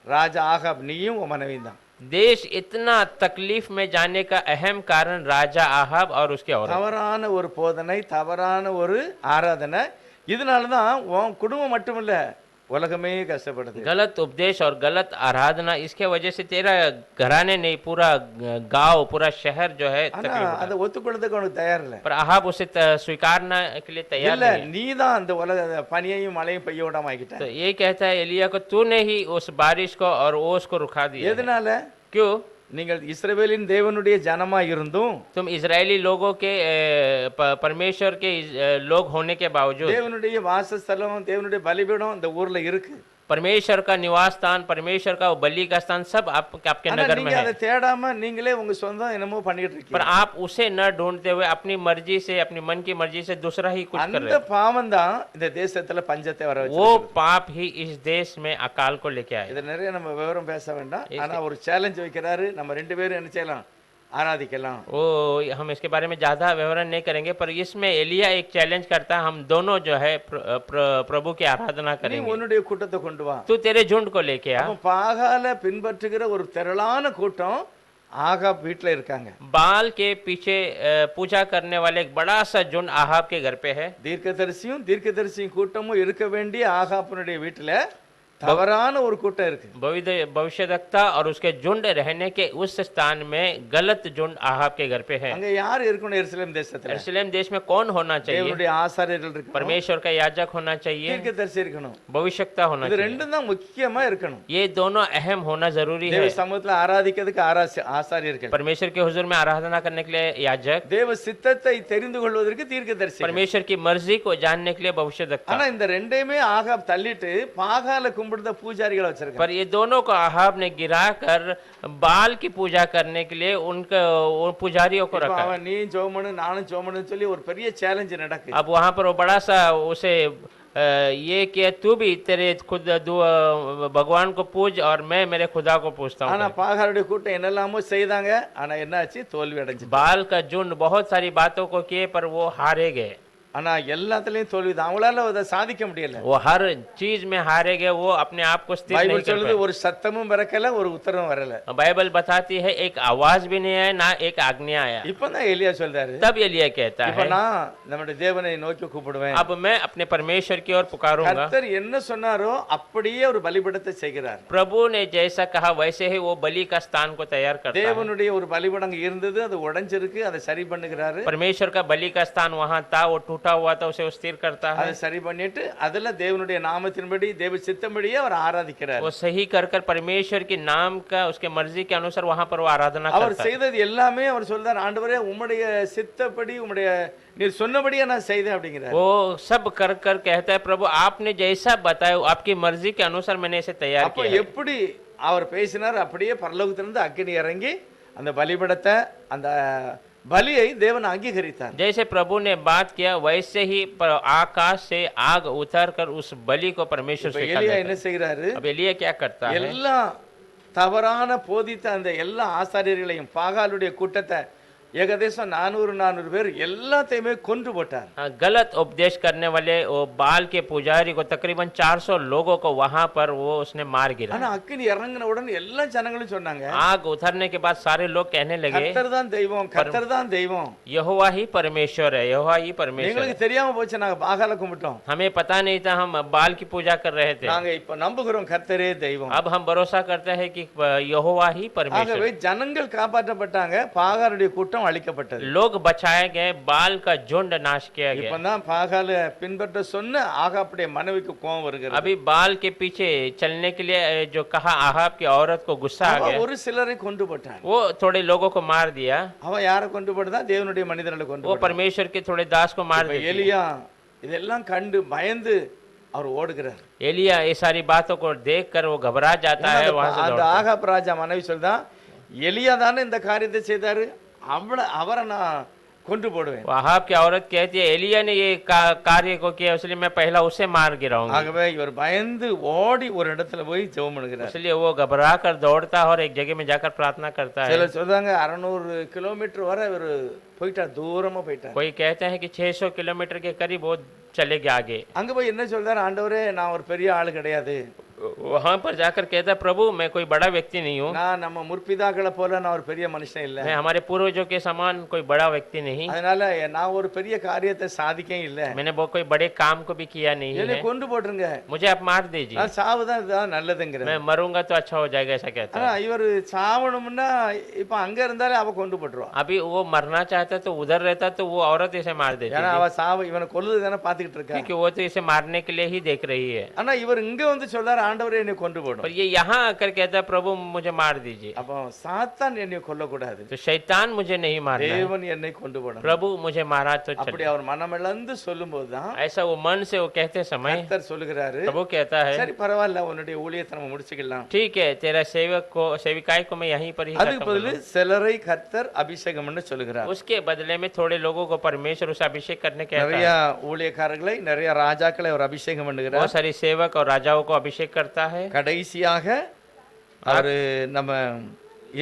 ராஜா ஆகாப், நீயும் உன் மனைவியும் தான். देश इतना तकलीफ में जाने का अहम कारण राजा आहाब और उसके औरत। தவறான ஒரு போதனை, தவறான ஒரு ஆராதனை, இதனாலதான் உன் குடும்பம் மட்டுமில்ல உலகமே கஷ்டப்படுது. गलत उपदेश और गलत आराधना, इसके वजह से तेरा घराने नहीं पूरा गांव पूरा शहर जो है ஆனா तकलीफ होता அதை है। ஒத்துக்கொள்றதுக்கு அவனுக்கு தயார் இல்ல. पर आहाब उसे स्वीकारने के लिए तैयार இல்ல, नहीं है। நீதான் அந்த உலக பனியையும் மழையும் பெய்ய விடாம ஆக்கிட்ட. तो ये कहता है एलिया को, तूने ही उस बारिश को और ओस को रुका दिया है। எதனால? क्यों? நீங்கள் இஸ்ரவேலின் தேவனுடைய ஜனமா இருந்தும், तुम इजरायली लोगों के परमेश्वर के लोग होने के बावजूद, தேவனுடைய வாசஸ்தலம், தேவனுடைய பலிபீடம் இந்த ஊர்ல இருக்கு. परमेश्वर का निवास स्थान, परमेश्वर का बलि का स्थान सब आपके ஆனா नगर में நீங்க है। அதை தேடாம நீங்களே உங்க சொந்தம் என்னமோ பண்ணிட்டு पर இருக்கீங்க. आप उसे न ढूंढते हुए अपनी मर्जी से, अपनी मन की मर्जी से दूसरा ही कुछ कर அந்த रहे हैं। பாவம் தான் இந்த தேசத்துல பஞ்சத்தை வர वो வச்சிருக்கு. पाप ही इस देश में अकाल को लेके आए। இத நிறைய நம்ம விவரம் பேச வேண்டாம். ஆனா ஒரு சேலஞ்ச் வைக்கிறாரு, நம்ம ரெண்டு பேரும் என்ன செய்யலாம்? आराधिக்கலாம். वो हम इसके बारे में ज्यादा विवरण नहीं करेंगे, पर इसमें एलिया एक चैलेंज करता है, हम दोनों जो है प्रभु की आराधना நீ करेंगे। உன்னுடைய கூட்டத்தை கொண்டு வா. तू तेरे झुंड को लेके आ। அப்ப பாகால பின்பற்றுகிற ஒரு திரளான கூட்டம் ஆகாப் வீட்டுல இருக்காங்க. बाल के पीछे पूजा करने वाले एक बड़ा सा झुंड आहाब के घर पे है। தீர்க்கதரிசியும் கூட்டமும் இருக்க வேண்டிய ஆகாப்புனுடைய வீட்டுல தவறான ஒரு கூட்டம் இருக்கு. भविष्यवक्ता और उसके झुंड रहने के उस स्थान में गलत झुंड आहाब के घर पे है। அங்க யார் இருக்கணும்? எருசலேம் தேசத்துல यरूशलेम देश में कौन होना चाहिए? தேவனுடைய ஆசாரியர்கள் இருக்கணும், परमेश्वर का याजक होना चाहिए, தீர்க்கதரிசி இருக்கணும். भविष्यवक्ता होना இது चाहिए। ரெண்டும் தான் முக்கியமா இருக்கணும். ये दोनों अहम होना जरूरी தேவ है। சமூகத்துல ஆராதிக்கிறதுக்கு ஆசாரியர்கள், परमेश्वर के हुजूर में आराधना करने के लिए याजक, தேவ சித்தத்தை தெரிந்து கொள்வதற்கு தீர்க்கதரிசி. परमेश्वर की मर्जी को जानने के लिए भविष्यवक्ता। ஆனா இந்த ரெண்டையுமே ஆகாப் தள்ளிட்டு பாகால கும்பிடுற பூஜாரிகளை வச்சிருக்காங்க. पर ये दोनों को आहाब ने गिरा कर बाल की पूजा करने के लिए उनके पुजारियों को இப்ப रखा। அவன் நீ ஜோமனு நானும் ஜோமனு சொல்லி ஒரு பெரிய சேலஞ்ச் நடக்கு. अब वहां पर वो बड़ा सा उसे ये कि तू भी तेरे खुद भगवान को पूज और मैं मेरे खुदा को पूछता ஆனா हूँ। பாகாலுடைய கூட்டம் என்னெல்லாமோ செய்தாங்க, ஆனா என்னாச்சு? தோல்வி அடைஞ்சு. बाल का झुंड बहुत सारी बातों को किए पर वो हारे गए। ஆனா எல்லாத்துலயும் தோல்விதான். அவங்களால அதை சாதிக்க முடியல. वो हर चीज में हारे गए, वो अपने आप को स्थिर नहीं பைபிள் कर சொல்லுது पाए। ஒரு சத்தமும் பிறக்கல, ஒரு உத்தரவும் வரல. बाइबल बताती है एक आवाज भी नहीं आया, ना एक आज्ञा आया। இப்பதான் எலியா சொல்றாரு, तब एलिया कहता இப்ப है, நான் நம்முடைய தேவனை நோக்கி கூப்பிடுவேன். अब मैं अपने परमेश्वर की ओर पुकारूंगा। கர்த்தர் என்ன சொன்னாரோ அப்படியே ஒரு பலிபீடத்தை செய்கிறார். प्रभु ने जैसा कहा वैसे ही वो बलि का स्थान को तैयार करता है। தேவனுடைய ஒரு பலிபீடம் இருந்தது, அது உடைஞ்சிருக்கு, அதை சரி பண்ணுகிறாரு. परमेश्वर का बलि का स्थान वहां था, वो टूटा हुआ था, उसे स्थिर करता है। அதை சரி பண்ணிட்டு அதுல தேவனுடைய நாமத்தின்படி தேவ சித்தம்படியே அவர் ஆராதிக்கிறார். वो सही कर कर परमेश्वर के नाम का उसके मर्जी के अनुसार वहां पर वो आराधना அவர் करता है। செய்தது எல்லாமே அவர் சொல்றார், ஆண்டவரே உம்முடைய சித்தப்படி உம்முடைய நீர் சொன்னபடியே நான் செய்தேன் அப்படிங்கிறார். वो सब कर कर कहता है, प्रभु आपने जैसा बताया आपकी मर्जी के अनुसार मैंने इसे तैयार அப்ப किया है। எப்படி அவர் பேசினார் அப்படியே பரலோகத்திலிருந்து அக்கினி இறங்கி அந்த பலிபீடத்தை, அந்த பலியை தேவன் அங்கீகரித்தார். जैसे प्रभु ने बात किया वैसे ही आकाश से आग उतर कर उस बलि को परमेश्वर இப்ப स्वीकार எலியா करता என்ன है। செய்கிறாரு? अब एलिया क्या करता है? எல்லா தவறான போதித்த அந்த எல்லா ஆசாரியர்களையும் பாகாலுடைய கூட்டத்தை ஏகதேசம் 400 பேர் எல்லாத்தையுமே கொன்று போட்டார். गलत उपदेश करने वाले वो बाल के पुजारी को तकरीबन 400 लोगों को वहां पर वो उसने मार गिरा. ஆனா அக்கினி இறங்கின உடனே எல்லா ஜனங்களும் சொன்னாங்க, आग उतरने के बाद सारे लोग कहने लगे கர்த்தர் தான் தெய்வம், கர்த்தர் தான் தெய்வம். यहोवा ही परमेश्वर है, यहोवा ही परमेश्वर எங்களுக்கு है. தெரியாம போச்சு, நாங்க பாகால கும்பிட்டோம். हमें पता नहीं था, हम बाल की पूजा कर रहे थे. நாங்க இப்ப நம்புகிறோம் கர்த்தரே தெய்வம். अब हम भरोसा करते हैं कि यहोवा ही परमेश्वर ஆகவே ஜனங்கள் காப்பாற்றப்பட்டாங்க, பாகாலுடைய கூட்டம் அழிக்கப்பட்டது. है. लोग बचाए गए, बाल का झुंड नाश किया गया. இப்பதான் பாகால பின்பற்ற சொன்ன ஆகாப்புடைய மனைவிக்கு கோபம் வருகிறது. अभी बाल के पीछे चलने के लिए जो कहा आहाब की औरत को गुस्सा आ அவ गया. ஒரு சிலரை கொண்டு போட்டான். वो थोड़े लोगों को मार दिया. அவன் யாரை கொண்டு போட்டதா? தேவனுடைய மனிதர்களை கொண்டு वो போட்டான். परमेश्वर के थोड़े दास को मार இப்ப दिया. எலியா இதெல்லாம் கண்டு பயந்து அவர் ஓடுகிறார். एलिया ये सारी बातों को देखकर वो घबरा जाता है, वहां से அந்த दौड़ता है. ஆகாப் ராஜா மனைவி சொல்றா, எலியா தானே இந்த காரியத்தை செய்தாரு, அவரை நான் கொண்டு போடுவேன். वो आहाब की औरत कहती है एलिया ने ये कार्य को किया, इसलिए मैं पहला उसे मार गिराऊंगी. ஆகவே இவர் பயந்து ஓடி ஒரு இடத்துல போய் ஜெபம் பண்ணுகிறார். इसलिए वो घबरा कर दौड़ता है और एक जगह में जाकर प्रार्थना करता है. சிலர் சொல்றாங்க 600 கிலோமீட்டர் வரை இவர் போயிட்டார், தூரமா போயிட்டார். कोई कहते हैं कि 600 किलोमीटर के करीब वो चले गए आगे. அங்க போய் என்ன சொல்றாரு? ஆண்டவரே, நான் ஒரு பெரிய ஆளு கிடையாது, वहां पर जाकर कहता है प्रभु मैं कोई बड़ा व्यक्ति नहीं हूँ, நான் நம்ம முற்பிதாக்களை போல நான் ஒரு பெரிய மனுஷன் இல்ல, मैं हमारे पूर्वजों के समान कोई बड़ा व्यक्ति नहीं, அதனால நான் ஒரு பெரிய காரியத்தை சாதிக்க இல்ல, मैंने वो कोई बड़े काम को भी किया नहीं என்னை है, கொண்டு போட்டுருங்க, मुझे आप मार दीजिए, நான் சாவுதான் இதுதான் நல்லதுங்கிறேன். मैं मरूंगा तो अच्छा हो जाएगा, ऐसा कहता ஆனா है. இவர் சாவணும்னா இப்ப அங்க இருந்தாலே அவ கொண்டு போட்டுருவா. अभी वो मरना चाहता तो उधर रहता तो वो औरत इसे मार देती ஏன்னா थी, அவ சாவு இவனை கொல்லுது தானே பாத்துக்கிட்டு இருக்கா. क्योंकि वो तो इसे मारने के लिए ही देख रही है. ஆனா இவர் இங்க வந்து சொல்றாரு, ஆண்டவரே என்னை கொண்டு போடும். पर ये यहाँ आकर कहता है प्रभु मुझे मार दीजिए, அப்போ சாத்தான் என்னை கொல்லக்கூடாது, तो शैतान मुझे नहीं मारना है, தேவன் என்னை கொண்டு போடும். प्रभु मुझे मारा तो அப்படி चले. அவர் மனமிழந்து சொல்லும் போதுதான் ऐसा वो मन से वो कहते समय கர்த்தர் சொல்லுகிறாரு, प्रभु कहता है சரி பரவாயில்ல, உன்னுடைய ஊழியத்தை நம்ம முடிச்சுக்கலாம். ठीक है, तेरा सेवक को सेविकाई को मैं यहीं पर ही அதுக்கு खत्म பதில் करूं. சிலரை கர்த்தர் அபிஷேகம்னு சொல்லுகிறார். उसके बदले में थोड़े लोगों को परमेश्वर उसे अभिषेक करने कहता நிறைய है. ஊழியக்காரர்களை, நிறைய ராஜாக்களை அவர் அபிஷேகம் பண்ணுகிறார். बहुत सारी सेवक और राजाओं को अभिषेक करता है. கடைசியாக அவரு நம்ம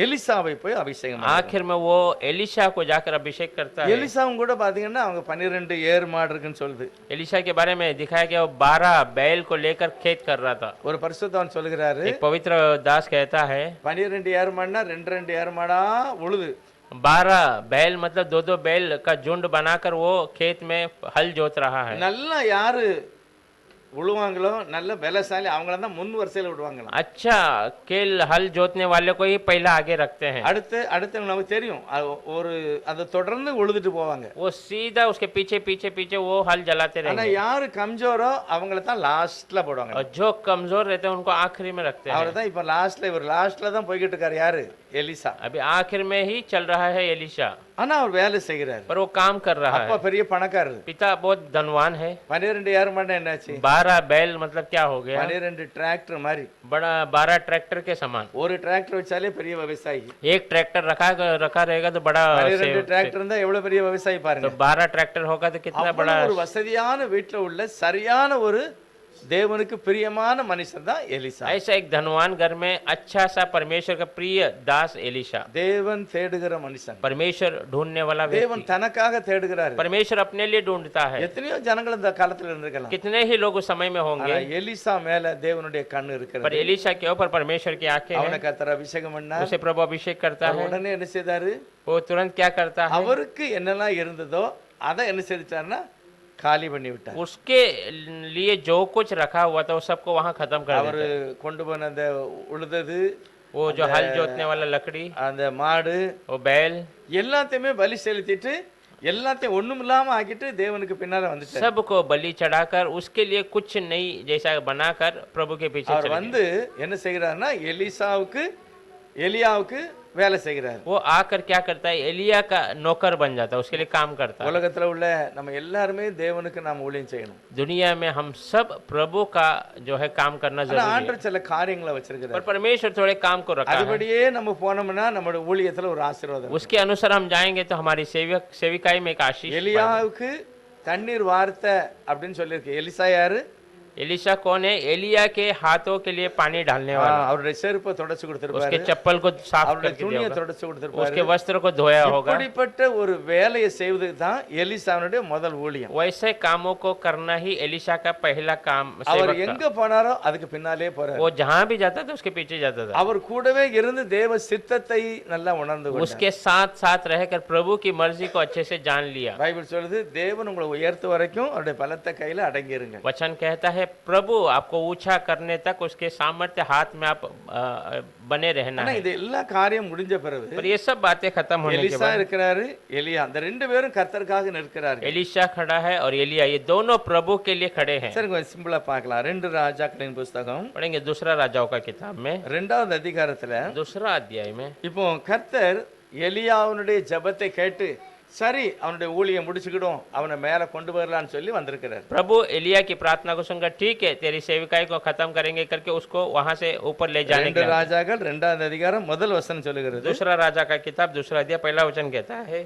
எலிசாவை போய் அபிஷேகம் பண்ணார். आखिर में वो एलिशा को जाकर अभिषेक करता है. எலிசாவும் கூட பாத்தீங்கன்னா அவங்க 12 ஏர் மாடு இருக்குன்னு சொல்லுது. एलिशा के बारे में दिखाया गया वो 12 बैल को लेकर खेत कर रहा था. ஒரு பரிசுத்தவான் சொல்லுகிறாரு, एक पवित्र दास कहता है 12 ஏர் மாடுனா 2 ஏர் மாடா உழுது. 12 बैल मतलब 2 बैल का झुंड बनाकर वो खेत में हल जोत रहा है. நல்லா யாரு உழுவாங்களோ நல்ல பலசாலி அவங்கள தான் முன் வரிசையில விடுவாங்களாம். अच्छा खेल हल जोतने वाले को ही पहला आगे रखते हैं. அடுத்து நமக்கு தெரியும், ஒரு அதை தொடர்ந்து உழுதுட்டு போவாங்க. वो सीधा उसके पीछे पीछे पीछे वो हल जलाते ஆனா रहेंगे. யாரு கம்ஜோரோ அவங்கள தான் லாஸ்ட்ல போடுவாங்க. और जो कमजोर रहते हैं उनको आखिरी में रखते அவரை हैं. தான் இப்ப இவர் லாஸ்ட்ல தான் போய்கிட்டு இருக்காரு. யாரு? எலிசா. अभी आखिर में ही चल रहा है एलिशा, ஆனா அவர் வேலை செய்கிறார். पर वो काम कर रहा அப்பா है. பெரிய பணக்காரர். पिता बहुत धनवान है. 12 ஏர் மாடு என்னாச்சு? 12 बैल मतलब क्या हो गया? 12 டிராக்டர் மாதிரி. बड़ा 12 ट्रैक्टर के समान. ஒரு டிராக்டர் வச்சாலே பெரிய விவசாயி. एक ट्रैक्टर रखा रहेगा तो बड़ा 12 டிராக்டர் இருந்தா எவ்வளவு பெரிய விவசாயி तो பாருங்க. 12 ट्रैक्टर होगा तो कितना बड़ा. அவ்வளவு ஒரு வசதியான வீட்டுல உள்ள சரியான ஒரு தேவனுக்கு பிரியமான மனுஷன் தான் எலிசா. ऐसा एक धनवान घर में अच्छा सा परमेश्वर का प्रिय दास एलिशा. தேவன் தேடுகிற மனுஷன். परमेश्वर ढूंढने वाला தேவன் व्यक्ति. தனக்காக தேடுகிறார். परमेश्वर अपने लिए ढूंढता है. எத்தனையோ ஜனங்கள் இந்த காலத்துல இருந்திருக்கலாம். कितने ही लोग उस समय में ஆனா होंगे, எலிசா மேல தேவனுடைய கண்ணு पर இருக்கிறது. एलिशा के ऊपर परमेश्वर की आंखें அவனை हैं. கர்த்தர் அபிஷேகம் பண்ணார். उसे प्रभु अभिषेक करता அவர் है. உடனே என்ன செய்தாரு? वो तुरंत क्या करता है? அவருக்கு என்னெல்லாம் இருந்ததோ அதை என்ன செஞ்சாருன்னா காலி பண்ணி விட்டார். उसके लिए जो कुछ रखा हुआ था वो सबको वहां खत्म कर அவரு देता है. கொண்டு போன அந்த உழுதது, वो जो हल जोतने वाला लकड़ी, அந்த மாடு वो बैल, எல்லாத்தையுமே பலி செலுத்திட்டு எல்லாத்தையும் ஒண்ணுமில்லாம ஆக்கிட்டு தேவனுக்கு பின்னால வந்துட்டார். सबको बलि चढ़ाकर उसके लिए कुछ नहीं जैसा बनाकर प्रभु के पीछे அவர் चले गए. வந்து என்ன செய்கிறார்னா எலியாவுக்கு வேலை செய்கிறார். वो आकर क्या करता है? एलिया का नौकर बन जाता है, उसके लिए काम करता है. உலகத்துல உள்ள நம்ம எல்லாருமே தேவனுக்கு நாம் ஊழியம் செய்யணும். दुनिया में हम सब प्रभु का जो है काम करना ஆனா जरूरी है. ஆண்டவர் சில காரியங்களை पर வச்சிருக்கிறார். परमेश्वर थोड़े काम को रखा है. அதுபடியே நம்ம போனோம்னா நம்மளோட ஊழியத்துல ஒரு ஆசீர்வாதம். उसके अनुसार हम जाएंगे तो हमारी सेविकाई में एक आशीष. எலியாவுக்கு தண்ணீர் வார்த்த அப்படின்னு சொல்லியிருக்கு. எலிசா யாரு? एलिशा कौन है? एलिया के हाथों के लिए पानी डालने वाला, அவருடைய செருப்பை தொடச்சு கொடுத்திருப்பாரு, उसके चप्पल को साफ அவருடைய करके दिया துணியை होगा, தொடச்சு கொடுத்திருப்பாரு. उसके वस्त्र को धोया होगा। இப்படிப்பட்ட ஒரு வேலையை செய்வதுக்கு தான் எலிசாவுடைய முதல் ஊழியம். वैसे कामों को करना ही एलिशा का पहला काम, அவர் सेवक எங்க का। போனாரோ அதுக்கு பின்னாலே போறாரு. वो जहां भी जाता था उसके पीछे जाता था, அவர் கூடவே இருந்து தேவ சித்தத்தை நல்லா உணர்ந்து கொண்டார். उसके साथ साथ रहकर प्रभु की मर्जी को अच्छे से जान लिया। பைபிள் சொல்லுது தேவன் உங்களை உயர்த்து வரைக்கும் அவருடைய பலத்த கையில அடங்கி இருங்க. वचन कहता है प्रभु आपको ऊंचा करने तक उसके सामर्थ्य हाथ में आप बने रहना ஆனா है। இது எல்லா காரியம் முடிஞ்ச பிறகு पर ये सब बातें खत्म होने के எலிசா बाद இருக்கிறாரு, எலியா, அந்த ரெண்டு பேரும் கர்த்தருக்காக நிற்கிறார்கள். एलिशा खड़ा है और एलिया, ये दोनों प्रभु के लिए खड़े हैं। சரி, கொஞ்சம் சிம்பிளா பார்க்கலாம். 2 ராஜாக்களின் புஸ்தகம் पढ़ेंगे दूसरा राजाओं का किताब में 2வது அதிகாரத்துல दूसरा अध्याय में। இப்போ கர்த்தர் எலியாவுடைய ஜெபத்தை கேட்டு சரி அவனுடைய ஊழியம் முடிச்சுக்கிடும், அவனை மேல கொண்டு வரலான்னு சொல்லி வந்திருக்கிறார். प्रभु एलिया की प्रार्थना को सुनकर ठीक है तेरी सेविकाई को खत्म करेंगे करके उसको वहां से ऊपर ले जाने 2 के लिए। ராஜாக்கள் 2வது அதிகாரம் முதல் வசனம் சொல்லுகிறது. दूसरा राजा का किताब दूसरा अध्याय पहला वचन कहता है,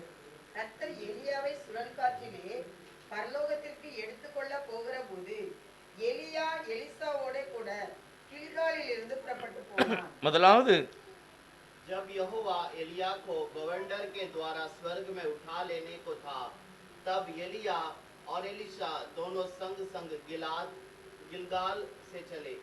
கர்த்தர் எலியாவை சுழல் காற்றிலே பரலோகத்திற்கு எடுத்துக்கொள்ள போகிற போது எலியா எலிசாவோட கூட கில்காலில் இருந்து புறப்பட்டு போனான். முதலாவது जब यहोवा एलिया को गवर्नर के द्वारा स्वर्ग में उठा लेने को था, तब एलिया और एलिशा दोनों संग संग गिलगाल से चले।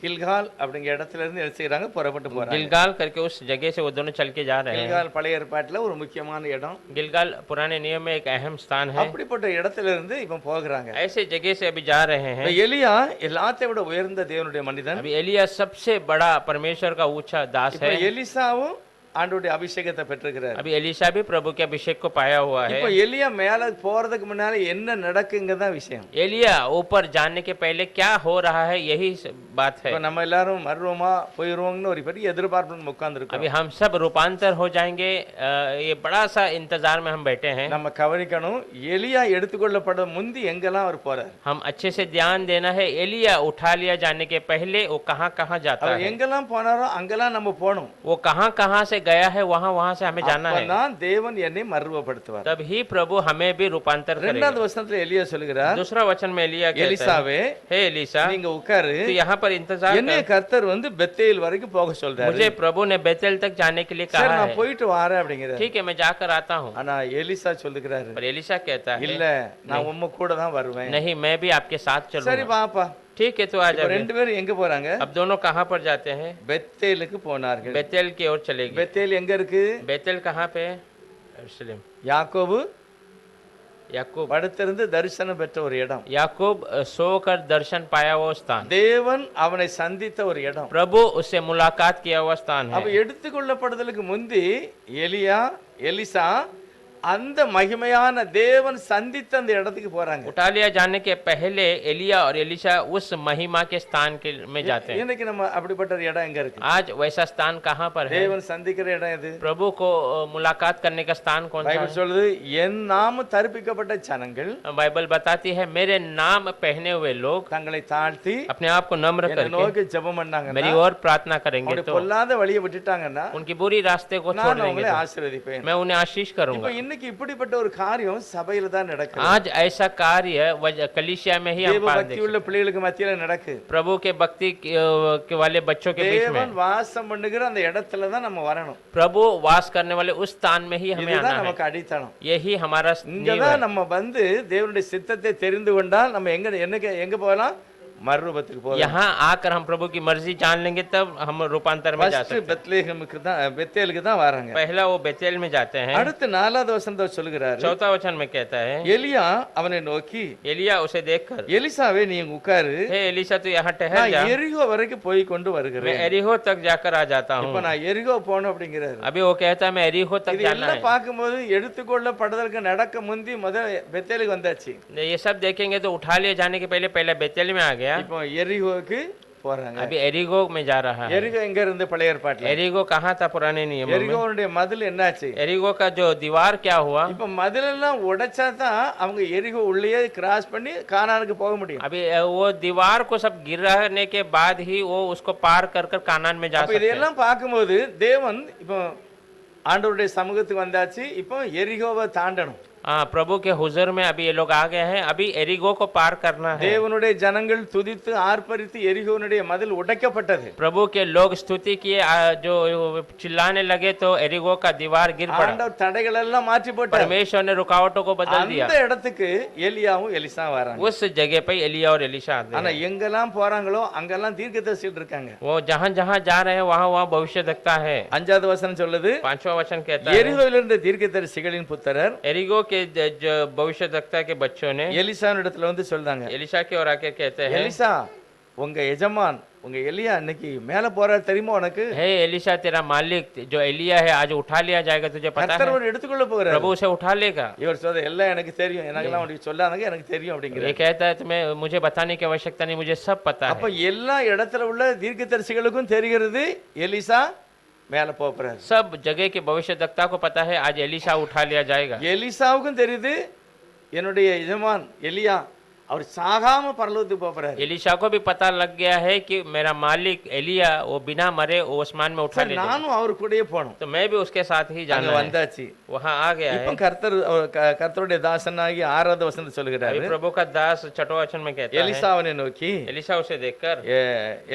கில்கால் அப்படிங்கிற இடத்துல இருந்து என்ன செய்றாங்க, புறப்பட்டு போறாங்க. गिलगाल करके उस जगह से वो दोनों चल के जा रहे हैं। கில்கால் பழைய ஏற்பாட்டுல ஒரு முக்கியமான இடம். गिलगाल पुराने नियम में एक अहम स्थान है। அப்படிப்பட்ட இடத்துல இருந்து இப்ப போகிறாங்க. ऐसे जगह से अभी जा रहे हैं। இப்ப எலியா எல்லாத்தையும் விட உயர்ந்த தேவனுடைய மனிதன். अभी एलिया सबसे बड़ा परमेश्वर का ऊंचा दास இப்ப है। எலிசாவும் ஆண்டவருடைய அபிஷேகத்தை பெற்றிருக்கிறார். अभी एलिशा भी प्रभु के अभिषेक को पाया हुआ है। இப்ப எலியா மேல போறதுக்கு முன்னால என்ன நடக்குங்கதா விஷயம். एलिया ऊपर जाने के पहले क्या हो रहा है यही बात है। இப்ப நம்ம எல்லாரும் மறுவோமா போயிருவோம்னு ஒரு பெரிய எதிர்பார்ப்புல உட்கார்ந்திருக்கோம். अभी हम सब रूपांतर हो जाएंगे, ये बड़ा सा इंतजार में हम बैठे हैं। நம்ம கவனிக்கணும், எலியா எடுத்துக்கொள்ளப்பட முந்தி எங்கெல்லாம் அவர் போறார். हम अच्छे से ध्यान देना है, एलिया उठा लिया जाने के पहले वो कहाँ कहाँ जाता அவர் है, எங்கெல்லாம் போனாரோ அங்கெல்லாம் நம்ம போகணும். वो कहाँ कहाँ से गया है वहाँ वहाँ से हमें जाना है। அப்பதான் தேவன் என்னை மறுவப்படுத்துவார். तब ही प्रभु हमें भी रूपांतर करेगा। 2வது வசனத்துல எலியா சொல்கிறார், दूसरा वचन में एलिया कहता है, எலிசாவே हे एलिशा நீங்க உட்காரு, तो यहाँ पर इंतजार என்னை कर। கர்த்தர் பெத்தேல் வரைக்கும் போக சொல்றாரு. मुझे प्रभु ने बेतेल तक जाने के लिए சரி कहा நான் है। போயிட்டு வரேன் அப்படிங்கிறார். ठीक है मैं जाकर आता हूँ। ஆனா எலிசா சொல்லுகிறாரு, पर एलिशा कहता है இல்ல நான் உம்ம கூட தான் வருவேன். नहीं मैं भी आपके साथ சரி चलूंगा। பாப்பா. ठीक है तो आ இப்ப जाओ। ரெண்டு பேரும் எங்க போறாங்க? अब दोनों कहाँ पर जाते हैं? பெத்தேலுக்கு போனார்கள். बेतेल की ओर चले गए। பெத்தேல் எங்க இருக்கு? बेतेल कहाँ पे है? यरूशलेम। யாக்கோபு याकूब படுத்திருந்து தரிசனம் பெற்ற ஒரு இடம். याकूब सोकर दर्शन पाया वो स्थान, தேவன் அவனை சந்தித்த ஒரு இடம். प्रभु उससे मुलाकात किया हुआ स्थान அப்ப है। எடுத்துக்கொள்ளப்படுதலுக்கு முந்தி எலிசா அந்த மகிமையான தேவன் சந்தித்த அந்த இடத்துக்கு போறாங்க. उठा लिया जाने के पहले एलिया और एलिशा उस महिमा के स्थान के में जाते हैं। இன்னைக்கு நம்ம அப்படிப்பட்ட ஒரு இடம் எங்க இருக்கு? आज वैसा स्थान कहाँ पर है? தேவன் சந்திக்கிற இடம் எது? प्रभु को मुलाकात करने का स्थान कौन सा பைபிள் சொல்லுது, என் நாம தரிப்பிக்கப்பட்ட ஜனங்கள் है? बाइबल बताती है मेरे नाम पहने हुए लोग தங்களை தாழ்த்தி अपने आप को नम्र என்னை करके நோக்கி ஜெபம் பண்ணாங்கன்னா, मेरी ओर प्रार्थना करेंगे அப்படி तो பொல்லாத வழியை விட்டுட்டாங்கன்னா उनकी बुरी रास्ते को छोड़ நான் देंगे அவங்களை तो ஆசீர்வதிப்பேன். मैं उन्हें आशीष இப்ப करूंगा। இன்னைக்கு இப்படிப்பட்ட ஒரு காரியம் சபையில தான் நடக்குது. आज ऐसा कार्य कलीसिया में ही हम தேவ पाते பக்தி हैं। உள்ள பிள்ளைகளுக்கு மத்தியில நடக்கு. प्रभु के भक्ति के वाले बच्चों के बीच தேவன் में வாசம் பண்ணுகிற அந்த இடத்துல தான் நம்ம வரணும். प्रभु वास करने वाले उस स्थान में ही हमें आना இதுதான் है। நமக்கு அடித்தளம். यही हमारा नींव இங்கதான் है। நம்ம வந்து தேவனுடைய சித்தத்தை தெரிந்து கொண்டால் நம்ம எங்க போகலாம்? மறுரூபத்துக்கு போகலாம். यहाँ आकर हम प्रभु की मर्जी जान लेंगे तब हम रूपांतर में जा ஃபர்ஸ்ட் सकते हैं। பெத்லேஹேமுக்கு தான் பெத்தேலுக்கு தான் வராங்க. पहला वो बेतेल में जाते हैं। அடுத்து 4வது வசனத்தை சொல்லுகிறாரு, चौथा वचन में कहता है எலியா அவனை நோக்கி, एलिया उसे देखकर, எலிசாவே நீ உட்காரு, हे एलिशा तू यहाँ ठहर நான் जा, எரிகோ வரைக்கும் போய் கொண்டு मैं வருகிறேன். एरिहो तक जाकर आ जाता இப்ப हूँ। நான் எரிகோ போகணும் அப்படிங்கிறாரு. अभी वो कहता है मैं एरिहो तक இது जाना எல்லாம் है। பார்க்கும்போது எடுத்துக்கொள்ளப்படுதலுக்கு நடக்க முந்தி முதல் பெத்தேலுக்கு வந்தாச்சு. ये सब देखेंगे तो उठा लिए जाने के पहले पहला बेतेल में आ गया, இப்போ எரிகோக்கு போறாங்க. अभी एरिगो में जा रहा है। எரிகோ எங்க இருந்து? பழைய ஏற்பாட்டுல. एरिगो कहाँ था पुराने नियम में? எரிகோவுடைய மதில் என்னாச்சு? एरिगो का जो दीवार क्या हुआ? இப்ப மதிலெல்லாம் உடைச்சா தான் அவங்க எரிகோ உள்ளேயே கிராஸ் பண்ணி கானானுக்கு போக முடியும். अभी वो दीवार को सब गिराने के बाद ही वो उसको पार कर कर कानान में जा அப்ப सकते हैं। இதெல்லாம் பார்க்கும்போது தேவன் இப்போ ஆண்டவருடைய சமூகத்துக்கு வந்தாச்சு, இப்போ எரிகோவை தாண்டணும். हाँ, प्रभु के हुजूर में अभी ये लोग आ गए हैं, अभी एरिगो को पार करना है। தேவனுடைய ஜனங்கள் துதித்து ஆர்ப்பரித்து எரிகோனுடைய மதில் உடைக்கப்பட்டது. प्रभु के लोग स्तुति किए, जो चिल्लाने लगे तो एरिगो का दीवार गिर पड़ा। ஆண்டவர் தடைகள் எல்லாம் மாற்றி போட்டார். परमेश्वर ने रुकावटों को बदल दिया। அந்த இடத்துக்கு எலியாவும் எலிசா வராங்க. उस जगह पे एलिया और एलिशा आते ஆனா हैं। எங்கெல்லாம் போறாங்களோ அங்கெல்லாம் தீர்க்கதரிசிகள் இருக்காங்க. वो जहाँ जहाँ जा रहे हैं वहाँ वहाँ भविष्य देखता है। 5வது வசனம் சொல்லுது, 5वां वचन कहता है, எரிகோவில் இருந்த தீர்க்கதரிசிகளின் புத்திரர் एरिगो के जो भविष्य देखता के बच्चों ने எலிசாவினிடத்துல வந்து சொல்றாங்க, एलिशा की ओर आके कहते हैं, எலிசா உங்க எஜமான் உங்க எலியா இன்னைக்கு மேல போறாரு தெரியுமா உனக்கு? हे एलिशा, तेरा मालिक जो एलिया है आज उठा लिया जाएगा, तुझे पता கர்த்தர் है? ஒரு எடுத்துக்கொள்ள போறாரு. प्रभु उसे उठा लेगा। இவர் சொல்ற எல்லாம் எனக்கு தெரியும், எனக்கெல்லாம் உனக்கு சொல்லாதங்க, எனக்கு தெரியும் ये அப்படிங்கிறார். कहता है तुम्हें मुझे बताने की आवश्यकता नहीं, मुझे सब पता அப்ப है। எல்லா இடத்துல உள்ள தீர்க்கதரிசிகளுக்கும் தெரிகிறது எலிசா மேல போறாரு. सब जगह के भविष्यवक्ता को पता है आज एलिशा उठा लिया जाएगा। எலிசாவுக்கும் தெரியுது என்னுடைய எஜமான் எலியா அவர் சாகாம பரலோகத்துக்கு போறாரு. एलिशा को भी पता लग गया है कि मेरा मालिक एलिया वो बिना मरे वो आसमान में उठा சரி, ले जाएगा। நானும் அவர் கூடயே போகணும். तो मैं भी उसके साथ ही அங்க जाना है। வந்தாச்சு. वहाँ आ गया இப்ப है। கர்த்தருடைய தாசனாகி 6வது வசனத்தை சொல்லுகிறாரு, अभी प्रभु का दास छठवां वचन में कहता है, எலிசாவனை நோக்கி, एलिशा उसे देखकर,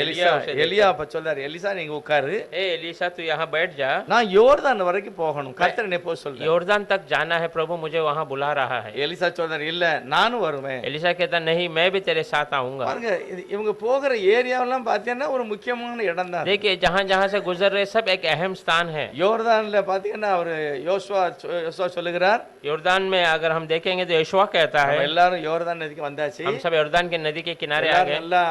எலிசா எலியா அப்ப சொல்றாரு, எலிசா நீங்க உட்காரு, ए एलिशा तू यहाँ बैठ जा, நான் யோர்தான் வரைக்கும் போகணும், கர்த்தர் என்னை போக சொல்றாரு. योर्दान तक जाना है, प्रभु मुझे वहाँ बुला रहा है। எலிசா சொல்றாரு, இல்ல நானும் வருவேன். एलिशा कहता नहीं, मैं भी तेरे साथ आऊंगा। பாருங்க, இவங்க போகிற ஏரியாவெல்லாம் பாத்தீங்கன்னா ஒரு முக்கியமான இடம் தான். देखिए जहाँ जहाँ से गुजर रहे सब एक अहम स्थान है। யோர்தான்ல பாத்தீங்கன்னா அவரு யோசுவா சொல்லுகிறார், योर्दान में अगर हम देखेंगे तो यहोशू कहता है, நம்ம எல்லாரும் யோர்தான் நதிக்கு வந்தாச்சு, हम सब योर्दान के नदी के किनारे आ எல்லாரும் गए, நல்லா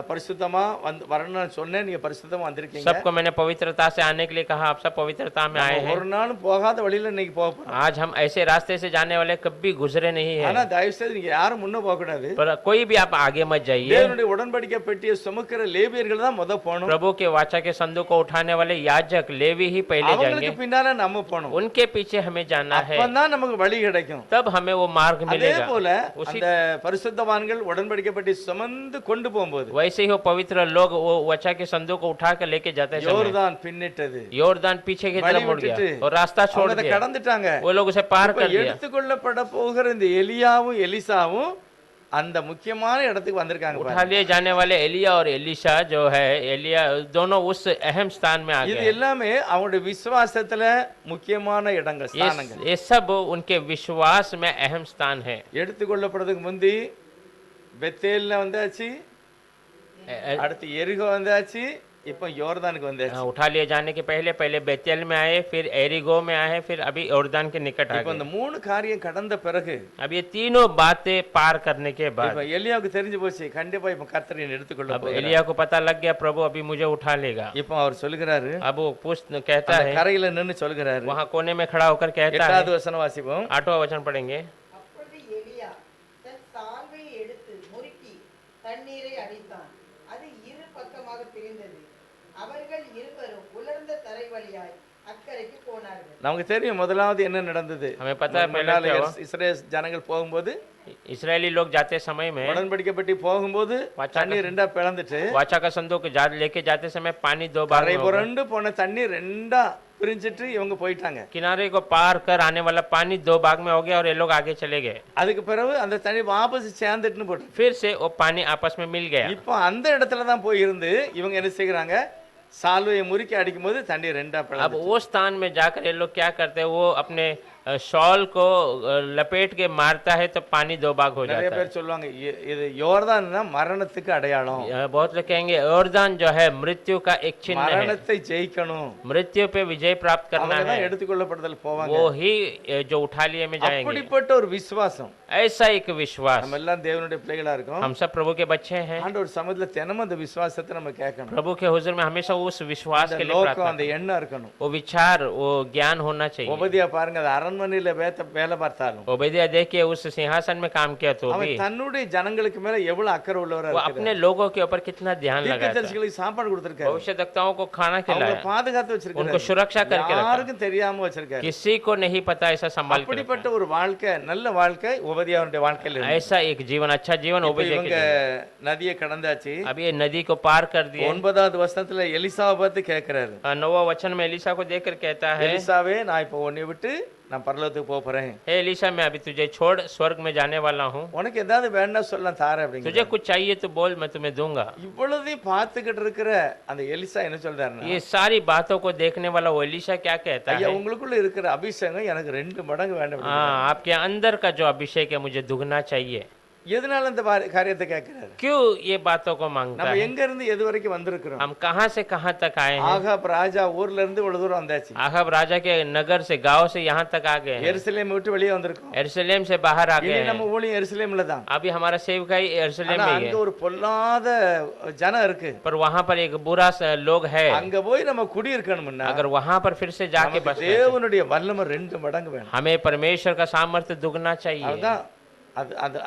பரிசுத்தமா வரணும்னு சொன்னேன், நீங்க பரிசுத்தமா வந்திருக்கீங்க. सबको मैंने पवित्रता से आने के लिए कहा, आप सब पवित्रता में आए हैं। ஒரு நாளும் போகாத வழியில இன்னைக்கு போக போறோம். आज हम ऐसे रास्ते से जाने वाले कभी गुजरे नहीं ஆனா है, தயவு செய்து நீங்க யாரும் முன்ன போக கூடாது. पर कोई भी आप आगे मत जाइए। தேவனுடைய உடன்படிக்கை பெட்டியை சுமக்கிற லேவியர்கள் தான் முத போகணும். प्रभु के वाचा के संदूक को उठाने वाले याजक लेवी ही पहले அவங்களுக்கு जाएंगे, பின்னால நம்ம போகணும். उनके पीछे हमें जाना है, அப்பதான் நமக்கு வழி கிடைக்கும். तब हमें वो मार्ग அதே मिलेगा। போல उसी அந்த பரிசுத்தவான்கள் உடன்படிக்கை பெட்டி சுமந்து கொண்டு போகும்போது वैसे ही वो पवित्र लोग वो वचा के संदूक को उठा कर लेके जाते समय யோர்தான் பின்னிட்டது, योर्दान पीछे की வழி तरफ मुड़ गया விட்டுட்டு और रास्ता छोड़ அவங்க அதை दिया, கடந்துட்டாங்க. वो लोग उसे पार இப்ப कर दिया। எடுத்துக்கொள்ளப்பட போகிற இந்த எலியாவும் எலிசாவும் அந்த முக்கியமான இடத்துக்கு வந்திருக்காங்க उठा பாருங்க. लिए जाने वाले एलिया और एलिशा जो है, एलिया दोनों उस अहम स्थान में आ இது गए। எல்லாமே அவங்களுடைய விசுவாசத்துல முக்கியமான இடங்கள், ஸ்தானங்கள். ये सब उनके विश्वास में अहम स्थान है। எடுத்துக்கொள்ளப்படுறதுக்கு முந்தி பெத்தேல்ல வந்தாச்சு, அடுத்து எரிகோ வந்தாச்சு, இப்போ யோர்தானுக்கு வந்தாச்சு. उठा लिए जाने के पहले पहले बेतेल में आए, फिर एरिगो में आए, फिर अभी योर्दान के निकट आ இப்போ गए। இந்த மூணு காரியம் கடந்த பிறகு अब ये तीनों बातें पार करने के बाद இப்ப எலியாவுக்கு தெரிஞ்சு போச்சு, கண்டிப்பா இப்ப கர்த்தர் என்னை எடுத்துக்கொள்ள अब போகிறார். एलिया को पता लग गया प्रभु अभी मुझे उठा लेगा। இப்போ அவர் சொல்லுகிறாரு, अब वो कहता அந்த है, கரையில நின்னு சொல்லுகிறாரு. वहाँ कोने में खड़ा होकर कहता है, 8வது வசனம் வாசிப்போம். 8वां वचन पढ़ेंगे। அப்பொழுது எலியா தன் சால்வையை எடுத்து முறுக்கி தண்ணீரை அடித்தான், அது இரு பக்கமாக பிரிந்தது. அவர்கள் இருவரும் உலர்ந்த தரை வழியாய் அக்கறைக்கு போனார்கள். நமக்கு தெரியும் முதலாவது என்ன நடந்தது. हमें पता है पहले முன்னால क्या हुआ? இஸ்ரேல் ஜனங்கள் போகும்போது, इसराइली लोग जाते समय में உடன்படிக்கை பெட்டி போகும்போது தண்ணி ரெண்டா பிளந்துட்டு, वाचा का संदूक लेके जाते समय पानी दो बार கரை में होगा। புரண்டு போன தண்ணி ரெண்டா பிரிஞ்சிட்டு இவங்க போயிட்டாங்க. किनारे को पार कर आने वाला पानी दो भाग में हो गया और ये लोग आगे चले गए। அதுக்கு பிறகு அந்த தண்ணி வாபஸ் சேர்ந்துட்டுன்னு போட்டு, फिर से वो पानी आपस में मिल गया। இப்போ அந்த இடத்துல தான் போய் இருந்து இவங்க என்ன செய்யறாங்க, சால்வையை முறுக்கி அடிக்கும் போது தண்ணி ரெண்டா अब பிளந்து. वो स्थान में जाकर ये लोग क्या करते हैं, वो अपने शॉल को लपेट के मारता है तो पानी दो भाग हो நிறைய जाता है। பேர் சொல்லுவாங்க, இது யோர்தான் தான் மரணத்துக்கு அடையாளம், बहुत लोग कहेंगे योर्दान जो है मृत्यु का एक चिन्ह है, மரணத்தை ஜெயிக்கணும், मृत्यु पे विजय प्राप्त करना அவங்க தான் है, எடுத்துக்கொள்ளப்படுதல் போவாங்க. वो ही जो उठा लिए में जाएंगे। அப்படிப்பட்ட ஒரு விசுவாசம். ऐसा एक विश्वास, நம்ம எல்லாம் தேவனுடைய பிள்ளைகளா இருக்கோம். हम सब प्रभु के बच्चे हैं, ஆண்டவர் சமூகத்துல தினமும் அந்த விசுவாசத்தை நம்ம கேட்கணும். प्रभु के हुजूर में हमेशा उस विश्वास அந்த के लिए நோக்கம், प्रार्थना, அந்த எண்ணம் இருக்கணும். वो विचार, वो ज्ञान होना चाहिए। உபதியா பாருங்க, அது அரண்மனையில வேலை பார்த்தாலும் ओबेदिया देखिए उस सिंहासन में काम किया तो भी அவன் தன்னுடைய ஜனங்களுக்கு மேல எவ்வளவு அக்கறை உள்ளவரா वो இருக்காரு. अपने लोगों के ऊपर कितना ध्यान लगाता है। தீர்க்கதரிசிகளுக்கு சாப்பாடு கொடுத்திருக்காரு, भविष्यद्वक्ताओं को खाना அவங்களை खिलाया, பாதுகாத்து उनको வச்சிருக்காரு, सुरक्षा करके रखा, யாருக்கும் தெரியாம வச்சிருக்காரு. किसी को नहीं पता ऐसा संभाल के அப்படிப்பட்ட रखा। ஒரு வாழ்க்கை, நல்ல வாழ்க்கை உபதியாவுடைய வாழ்க்கையில இருக்கு. ऐसा एक जीवन, अच्छा जीवन இப்ப ओबेदिया के இவங்க जीवन। நதியை கடந்தாச்சு. अब ये नदी को पार कर दिए। 9வது வசனத்துல எலிசாவை பார்த்து கேட்கிறாரு, 9वां वचन में एलिसा को देखकर कहता है, எலிசாவே நான் இப்ப உன்னை விட்டு நான் பரலோகத்துக்கு போக போறேன், हे एलीशा मैं अभी तुझे छोड़ स्वर्ग में जाने वाला हूँ, உனக்கு ஏதாவது வேணா சொல்ல தாரேன் அப்படிங்க. तुझे कुछ चाहिए तो बोल मैं तुम्हें दूंगा। இவ்வளதையும் பார்த்துக்கிட்டு இருக்கிற அந்த எலிசா என்ன சொல்றாருன்னா, ये सारी बातों को देखने वाला वो एलीशा क्या कहता ஐயா है, உங்களுக்குள்ள இருக்கிற அபிஷேகம் எனக்கு 2 மடங்கு வேண்டும். हाँ आपके अंदर का जो अभिषेक है मुझे दुगना चाहिए। எதனால இந்த காரியத்தை கேட்கிறாரு? क्यों ये बातों को मांगता நம்ம है? எங்க இருந்து எது வரைக்கும் வந்திருக்கிறோம்? हम कहाँ से कहाँ तक आए हैं? ஆகாப் ராஜா ஊர்ல இருந்து இவ்வளவு தூரம் வந்தாச்சு. आहाब राजा के नगर से गांव से यहाँ तक आ गए हैं, எருசலேம் விட்டு வெளியே வந்திருக்கோம். यरूशलेम से बाहर आ இனி गए நம்ம हैं। ஊழியம் எருசலேம்ல தான். अभी हमारा सेवकाई यरूशलेम ஆனா में ही அங்க है, ஒரு பொல்லாத ஜனம் இருக்கு. पर वहाँ पर एक बुरा लोग है। அங்க போய் நம்ம குடி இருக்கணும்னா अगर वहाँ पर फिर से जाके நமக்கு बसना है, தேவனுடைய வல்லமை 2 மடங்கு வேணும். हमें परमेश्वर का सामर्थ्य दुगना चाहिए। அதுதான்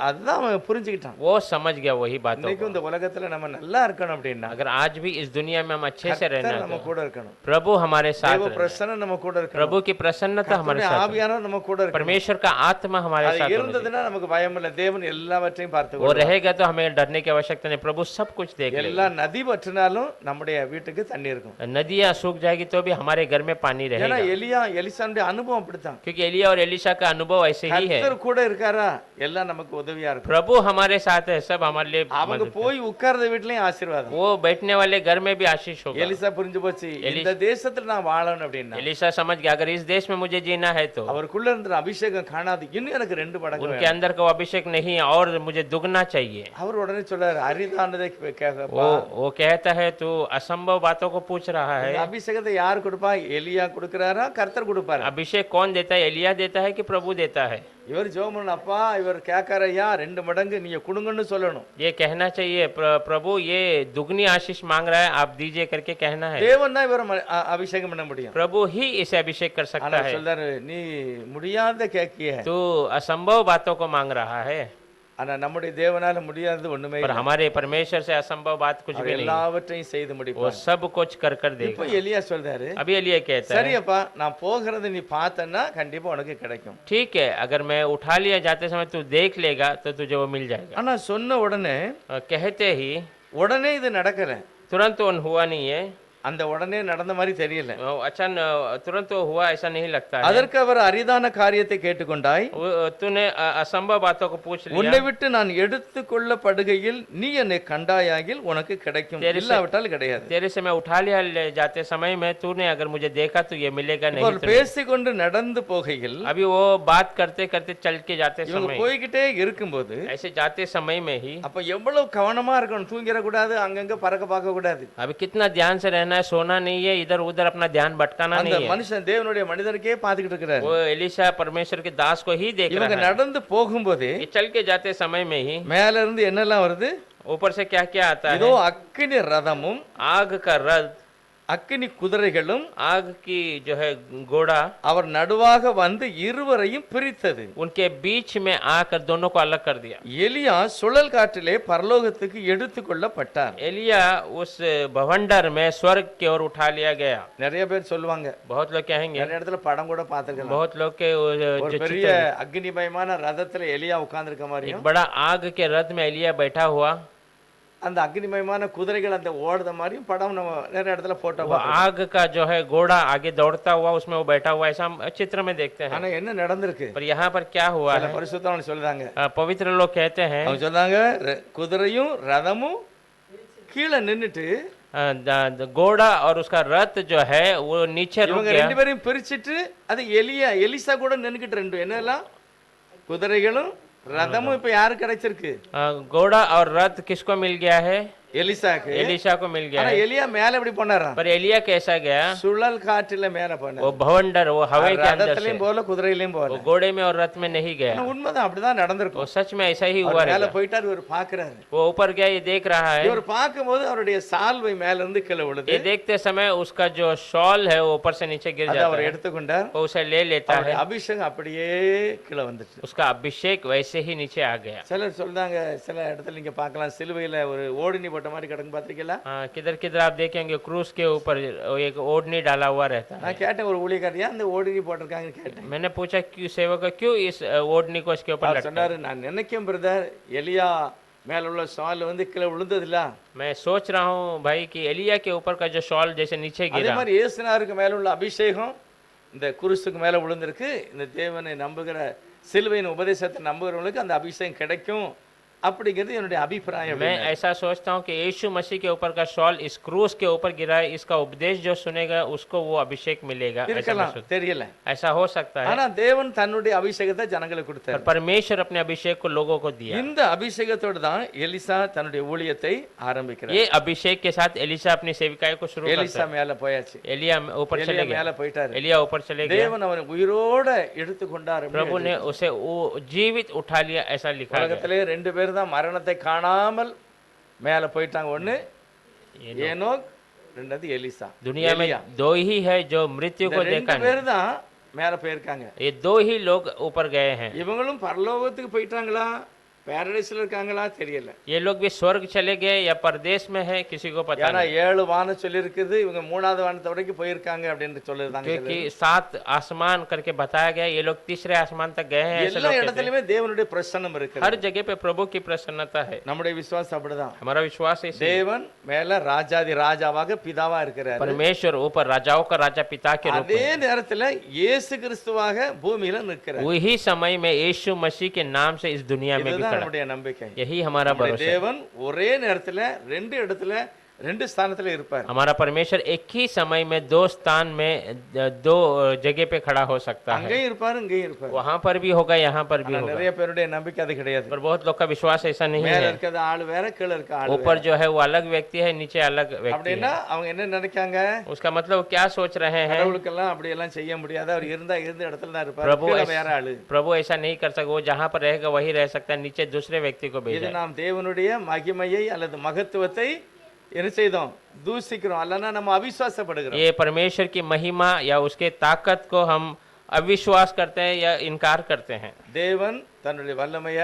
அதுதான் அவன் புரிஞ்சுக்கிட்டான். वो समझ गया वही बातों இன்னைக்கு को। இந்த உலகத்துல நம்ம நல்லா இருக்கணும் அப்படின்னா अगर आज भी इस दुनिया में हम अच्छे से रहना நம்ம है கூட तो இருக்கணும். प्रभु हमारे साथ தேவ रहना है। பிரசன்னம் நம்ம கூட இருக்கணும். प्रभु की प्रसन्नता हमारे கர்த்தருடைய साथ है। ஆவியானவர் நம்ம கூட இருக்கணும். परमेश्वर का आत्मा हमारे அது साथ होना चाहिए। இருந்ததுன்னா நமக்கு பயம் இல்லை. தேவன் எல்லாவற்றையும் பார்த்து वो रहेगा तो हमें डरने की आवश्यकता नहीं, प्रभु सब कुछ देख लेगा। எல்லா நதி வற்றினாலும் நம்முடைய வீட்டுக்கு தண்ணி இருக்கும். नदियां सूख जाएगी तो भी हमारे घर में पानी ஏன்னா रहेगा, எலிசானுடைய அனுபவம் அப்படித்தான். क्योंकि एलिया और एलीशा का अनुभव ऐसे ही है। கர்த்தர் கூட இருக்காரா, எல்லாம் நமக்கு உதவியா இருக்கும். प्रभु हमारे साथ है, सब हमारे लिए அவங்க मदद போய் உட்கார்ந்த வீட்லயும் ஆசீர்வாதம். है। वो बैठने वाले घर में भी आशीष होगा। எலிசா புரிஞ்சு போச்சு, இந்த தேசத்துல நான் வாழணும் அப்படின்னா एलीशा समझ गया अगर इस देश में मुझे जीना है तो அவருக்குள்ள இருந்த அபிஷேகம் காணாது, இன்னும் எனக்கு 2 மடங்கு उनके வேணும். अंदर का वो अभिषेक नहीं है और मुझे दुगना चाहिए। அவர் உடனே சொல்றாரு, அரிதானதை கேட்கப்பா. वो कहता है तू असंभव बातों को पूछ रहा है। இந்த அபிஷேகத்தை யார் கொடுப்பா? எலியா கொடுக்கறாரா, கர்த்தர் கொடுப்பாரா? अभिषेक कौन देता है, एलिया देता है कि प्रभु देता है? இவர் ஜெபம் பண்ணணும், அப்பா இவர் கேட்கறையா 2 மடங்கு நீங்க கொடுங்கன்னு சொல்லணும். ये कहना चाहिए प्रभु ये दुगनी आशीष मांग रहा है, आप दीजिए करके कहना है। தேவன் தான் இவரை அபிஷேகம் பண்ண முடியும். प्रभु ही इसे अभिषेक कर सकता ஆனா है। சொல்றாரு, நீ முடியாத கேக்கிய. तू असंभव बातों को मांग रहा है, ஆனா நம்முடைய தேவனால முடியாதது ஒண்ணுமே पर இல்லை. हमारे परमेश्वर से असंभव बात कुछ அவர் भी नहीं, எல்லாவற்றையும் செய்து वो முடிப்பார். सब कुछ कर कर இப்போ देगा। எலியா சொல்றாரு, अभी एलिया कहता है சரியப்பா நான் போகிறது நீ பார்த்தன்னா கண்டிப்பா உனக்கு கிடைக்கும். ठीक है, अगर मैं उठा लिया जाते समय तू देख लेगा तो तुझे वो मिल जाएगा। ஆனா சொன்ன உடனே कहते ही உடனே இது நடக்கல. तुरंत वो हुआ नहीं है, அந்த உடனே நடந்த மாதிரி தெரியல. अच्छा तुरंत वो हुआ ऐसा नहीं लगता है। அதற்கு அவர் அரிதான காரியத்தை கேட்டுக்கொண்டாய், तूने असंभव बातों को पूछ உன்னை लिया, விட்டு நான் எடுத்துக்கொள்ளப்படுகையில் நீ என்னை கண்டாயாகில் உனக்கு கிடைக்கும், இல்லாவிட்டால் கிடையாது. तेरे से मैं उठा लिया ले जाते समय में तूने अगर मुझे देखा तो ये मिलेगा नहीं அவர் तो नहीं। பேசிக்கொண்டு நடந்து போகையில் अभी वो बात करते करते चल के जाते இவங்க समय, போய்கிட்டே இருக்கும்போது ऐसे जाते समय में ही அப்ப எவ்வளவு கவனமா இருக்கணும். தூங்கிட கூடாது, அங்கங்க பறக்க பார்க்க கூடாது. अभी कितना ध्यान से रहना है, सोना नहीं है, इधर उधर अपना ध्यान भटकाना அந்த नहीं है। மனுஷன் தேவனுடைய மனிதனுக்கே பார்த்துக்கிட்டு இருக்கிறாரு. वो एलीशा परमेश्वर के दास को ही देख இவங்க रहा है। நடந்து போகும்போது ये चल के जाते समय में ही மேல இருந்து என்னெல்லாம் வருது? ऊपर से क्या क्या आता இதோ है, அக்கினி ரதமும் आग का रथ, அக்கினி குதிரைகளும் आग की जो है घोड़ा அவர் நடுவாக வந்து இருவரையும் பிரித்தது. उनके बीच में आकर दोनों को अलग कर दिया। எலியா சுழல் காற்றிலே பரலோகத்துக்கு எடுத்துக்கொள்ளப்பட்டார். एलिया उस भवंडर में स्वर्ग की ओर उठा लिया गया। நிறைய பேர் சொல்லுவாங்க, बहुत लोग कहेंगे, நிறைய இடத்துல படம் கூட பார்த்திருக்கலாம், बहुत लोग के ஒரு जो பெரிய चित्र, அக்னிமயமான ரதத்துல எலியா உட்கார்ந்திருக்க एक மாதிரியும், बड़ा आग के रथ में एलिया बैठा हुआ, அந்த அக்னிமயமான குதிரைகள் அந்த ஓடுத மாதிரியும் படம் நம்ம நிறைய இடத்துல போட்டோ वो आग का जो है घोड़ा आगे दौड़ता हुआ उसमें वो बैठा हुआ, ऐसा हम चित्र में देखते हैं। ஆனா என்ன நடந்திருக்கு? पर यहाँ पर क्या हुआ சில है, பரிசுத்தவான்கள் சொல்றாங்க, पवित्र लोग कहते हैं அவங்க சொல்றாங்க குதிரையும் ரதமும் கீழே நின்னுட்டு घोड़ा और उसका रथ जो है वो नीचे रुक இவங்க गया। 2 பேரையும் பிரிச்சிட்டு அது எலிசா கூட நின்னுக்கிட்டு 2 என்னெல்லாம் குதிரைகளும் ரதமும் இப்ப யாரு கிடைச்சிருக்கு? घोड़ा और रथ किसको मिल गया है, எலிசாக்கு. एलीशा को मिल गया ஆனா है। எலியா மேல எப்படி போனாராம்? पर एलिया कैसा गया, சுழல் காற்றில மேல போனார். वो भवंडर वो हवा के अंदर से, ரதத்திலயும் போல குதிரையிலயும் போல. वो घोड़े में और रथ में नहीं गया। ஆனா உண்மைதான், அப்படிதான் वो நடந்திருக்கும். सच में ऐसा ही हुआ அவர் மேல रहेगा। போயிட்டார், இவர் பாக்குறாரு. वो ऊपर गया, ये देख रहा है, இவர் பார்க்கும்போது அவருடைய சால்வை மேல இருந்து கீழே விழுது. ये देखते समय उसका जो शॉल है वो ऊपर से नीचे गिर அதை जाता அவர் है, எடுத்துக்கொண்டார். वो उसे ले लेता है, அவருடைய அபிஷேகம் அப்படியே கீழே வந்துச்சு. उसका अभिषेक वैसे ही नीचे आ गया। சிலர் சொல்றாங்க, சில இடத்துல நீங்க பார்க்கலாம், சிலுவையில ஒரு ஓடினி போட்ட மாதிரி கிடக்கு பாத்திருக்கீங்களா? हाँ, किधर किधर आप देखेंगे क्रूस के ऊपर एक ओढ़नी डाला हुआ रहता है। நான் கேட்டேன், ஒரு ஊழியக்காரியா அந்த ஓடினி போட்டிருக்காங்கன்னு கேட்டேன். मैंने पूछा क्यों सेवक क्यों इस ओढ़नी को इसके ऊपर அவர் लटका, சொன்னாரு, நான் நினைக்கும் பிரதர், எலியா மேல உள்ள சால் வந்து கீழே விழுந்தது இல்ல, मैं सोच रहा हूँ भाई कि एलिया के ऊपर का जो शॉल जैसे नीचे அதே गिरा, மாதிரி இயேசுநாதருக்கு மேல உள்ள அபிஷேகம் இந்த குருசுக்கு மேலே விழுந்திருக்கு. இந்த தேவனை நம்புகிற சிலுவையின் உபதேசத்தை நம்புகிறவங்களுக்கு அந்த அபிஷேகம் கிடைக்கும் அப்படிங்கிறது என்னுடைய அபிப்பிராயம். मैं ऐसा सोचता हूँ कि यीशु मसीह के ऊपर का शॉल इस क्रूस के ऊपर गिरा है, इसका उपदेश जो सुनेगा उसको वो अभिषेक मिलेगा, ऐसा मैं இருக்கலாம், सोचता தெரியல. हूं। ऐसा हो सकता है, ஆனா தேவன் தன்னுடைய அபிஷேகத்தை ஜனங்களுக்கு पर கொடுத்தார். परमेश्वर अपने अभिषेक को लोगों को दिया। இந்த அபிஷேகத்தோடு தான் எலிசா தன்னுடைய ஊழியத்தை ஆரம்பிக்கிறார். ये अभिषेक के साथ एलिसा अपनी सेविकाई को शुरू करता எலிசா மேல போயாச்சு, है। एलिया ऊपर चले எலியா गया, மேல போயிட்டாரு. एलिया ऊपर चले गया, தேவன் அவனை உயிரோட எடுத்துக்கொண்டார். प्रभु ने उसे जीवित उठा लिया, ऐसा लिखा गया। உலகத்திலே 2 பேர் தான் மரணத்தை காணாமல் மேல போயிட்டாங்க. ஒன்னு ஏனோக், ரெண்டாவது எலிசா. दुनिया में दो ही है जो मृत्यु को देखा 2 பேர் தான் மேல போயிருக்காங்க. नहीं, ये दो ही लोग ऊपर गए हैं। இவங்களும் பரலோகத்துக்கு போயிட்டாங்களா, பாரடைஸ்ல இருக்காங்களா தெரியல. ये लोग भी स्वर्ग चले गए या परदेश में है, किसी को पता ஏன்னா नहीं, 7 வானம் சொல்லி இருக்குது, இவங்க 3வது வானத்தை வரைக்கும் போயிருக்காங்க அப்படின்னு சொல்லிருந்தாங்க. क्योंकि 7 आसमान करके बताया गया, ये लोग तीसरे आसमान तक गए हैं, ऐसे எல்லா लोग कहते हैं। இடத்துலயுமே தேவனுடைய பிரசன்னம் இருக்கு. हर जगह पे प्रभु की प्रसन्नता है। நம்முடைய விசுவாசம் அப்படிதான். हमारा विश्वास है, தேவன் மேல ராஜாதி ராஜாவாக பிதாவா இருக்கிறார். परमेश्वर ऊपर राजाओं का राजा पिता के रूप அதே में, நேரத்துல இயேசு கிறிஸ்துவாக பூமியில நிற்கிறார். वही समय में यीशु मसीह के नाम से इस दुनिया में भी இதுதான் खड़ा। நம்முடைய நம்பிக்கை. यही हमारा நம்முடைய भरोसा है। தேவன் ஒரே நேரத்துல 2 இடத்துல 2 ஸ்தானத்துல இருப்பார். हमारा परमेश्वर एक ही समय में 2 स्थान में 2 जगह पे खड़ा हो सकता है, அங்கேயும் இருப்பார், இங்கேயும் இருப்பார். वहां पर भी होगा, यहाँ पर भी ஆனா होगा। நிறைய பேருடைய நம்பிக்கை அது கிடையாது. पर बहुत लोग का विश्वास ऐसा नहीं மேல है, இருக்கிறது ஆளு வேற, கீழ இருக்க ஆளு ऊपर வேற. जो है वो अलग व्यक्ति है, नीचे अलग व्यक्ति அப்படின்னா है। அவங்க என்ன நினைக்காங்க, उसका मतलब वो क्या सोच रहे हैं, கடவுளுக்கெல்லாம் அப்படி எல்லாம் செய்ய முடியாது, அவர் இருந்த இடத்துல தான் இருப்பார், प्रभु கீழ ऐसा- வேற ஆளு. प्रभु ऐसा नहीं कर सकता, वो जहाँ पर रहेगा वही रह सकता है, नीचे दूसरे व्यक्ति को இது भेजा। நாம் தேவனுடைய மகிமையை அல்லது மகத்துவத்தை என்ன செய்தோம், தூசிக்கிறோம், அல்லனா நம்ம அவிசுவாசப்படுகிறோம். ये परमेश्वर की महिमा या उसके ताकत को हम अविश्वास करते हैं या इनकार करते हैं। தேவன் தன்னுடைய வல்லமைய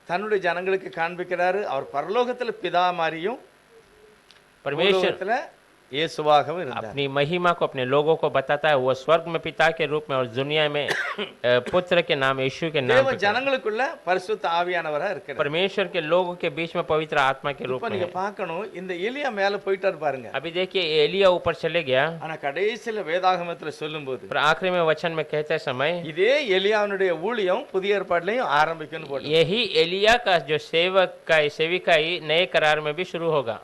தன்னுடைய ஜனங்களுக்கு காண்பிக்கிறாரு. அவர் பரலோகத்துல பிதா மாதிரியும் परमेश्वर பூலோகத்துல இயேசுவாகவும் இருந்தார். अपनी महिमा को अपने लोगों को बताता है, वो स्वर्ग में पिता के रूप में और दुनिया में पुत्र के नाम यीशु के नाम தேவன் पे। ஜனங்களுக்குள்ள பரிசுத்த ஆவியானவரா இருக்கிறார். परमेश्वर के लोगों के बीच में पवित्र आत्मा के रूप இப்ப में நீங்க है। பார்க்கணும், இந்த எலியா மேல போயிட்டாரு பாருங்க. अभी देखिए एलिया ऊपर चले गया, ஆனா கடைசியில வேதாகமத்துல சொல்லும்போது पर आखिरी में वचन में कहते समय இதே எலியாவுடைய ஊழியம் புதிய ஏற்பாட்டிலையும் ஆரம்பிக்கும்னு போட்டு यही एलिया का जो सेविकाई नए करार में भी शुरू होगा।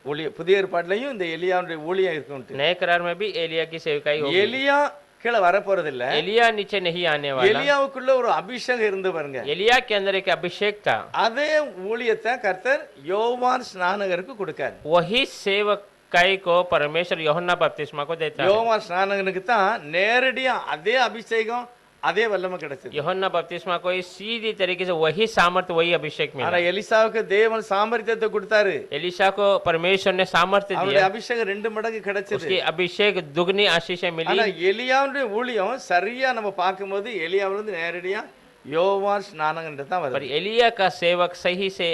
ஊழிய புதிய ஏற்பாட்டிலையும் இந்த எலியாவுடைய ஊழியம் இருக்கும். नए करार में भी एलिया की सेविकाई होगी। எலியா கீழே வரப்போறது இல்ல, एलिया नीचे नहीं आने वाला, எலியாவுக்குள்ள ஒரு அபிஷேகம் இருந்து பாருங்க. एलिया के अंदर एक अभिषेक था, அதே ஊழியத்தை கர்த்தர் யோவான் ஸ்நானகருக்கு கொடுக்காரு. वही सेवकाई को परमेश्वर यूहन्ना बपतिस्मा को देता है। யோவான் ஸ்நானகனுக்கு தான் நேரடியா அதே அபிஷேகம் அதே வல்லமை கிடைச்சது. यूहन्ना बपतिस्मा को सीधी तरीके से वही सामर्थ्य वही अभिषेक ஆனா मिला। எலிசாவுக்கு தேவன் சாமர்த்தியத்தை கொடுத்தாரு. एलिशा को परमेश्वर ने सामर्थ्य அவருடைய दिया, அபிஷேகம் 2 மடங்கு கிடைச்சது. उसकी अभिषेक दुगनी आशीषें ஆனா मिली। எலியாவுடைய ஊழியம் சரியா நம்ம பார்க்கும்போது எலியாவுல இருந்து நேரடியா யோவான் ஸ்நானகன் தான் पर வருது. एलिया का सेवक सही से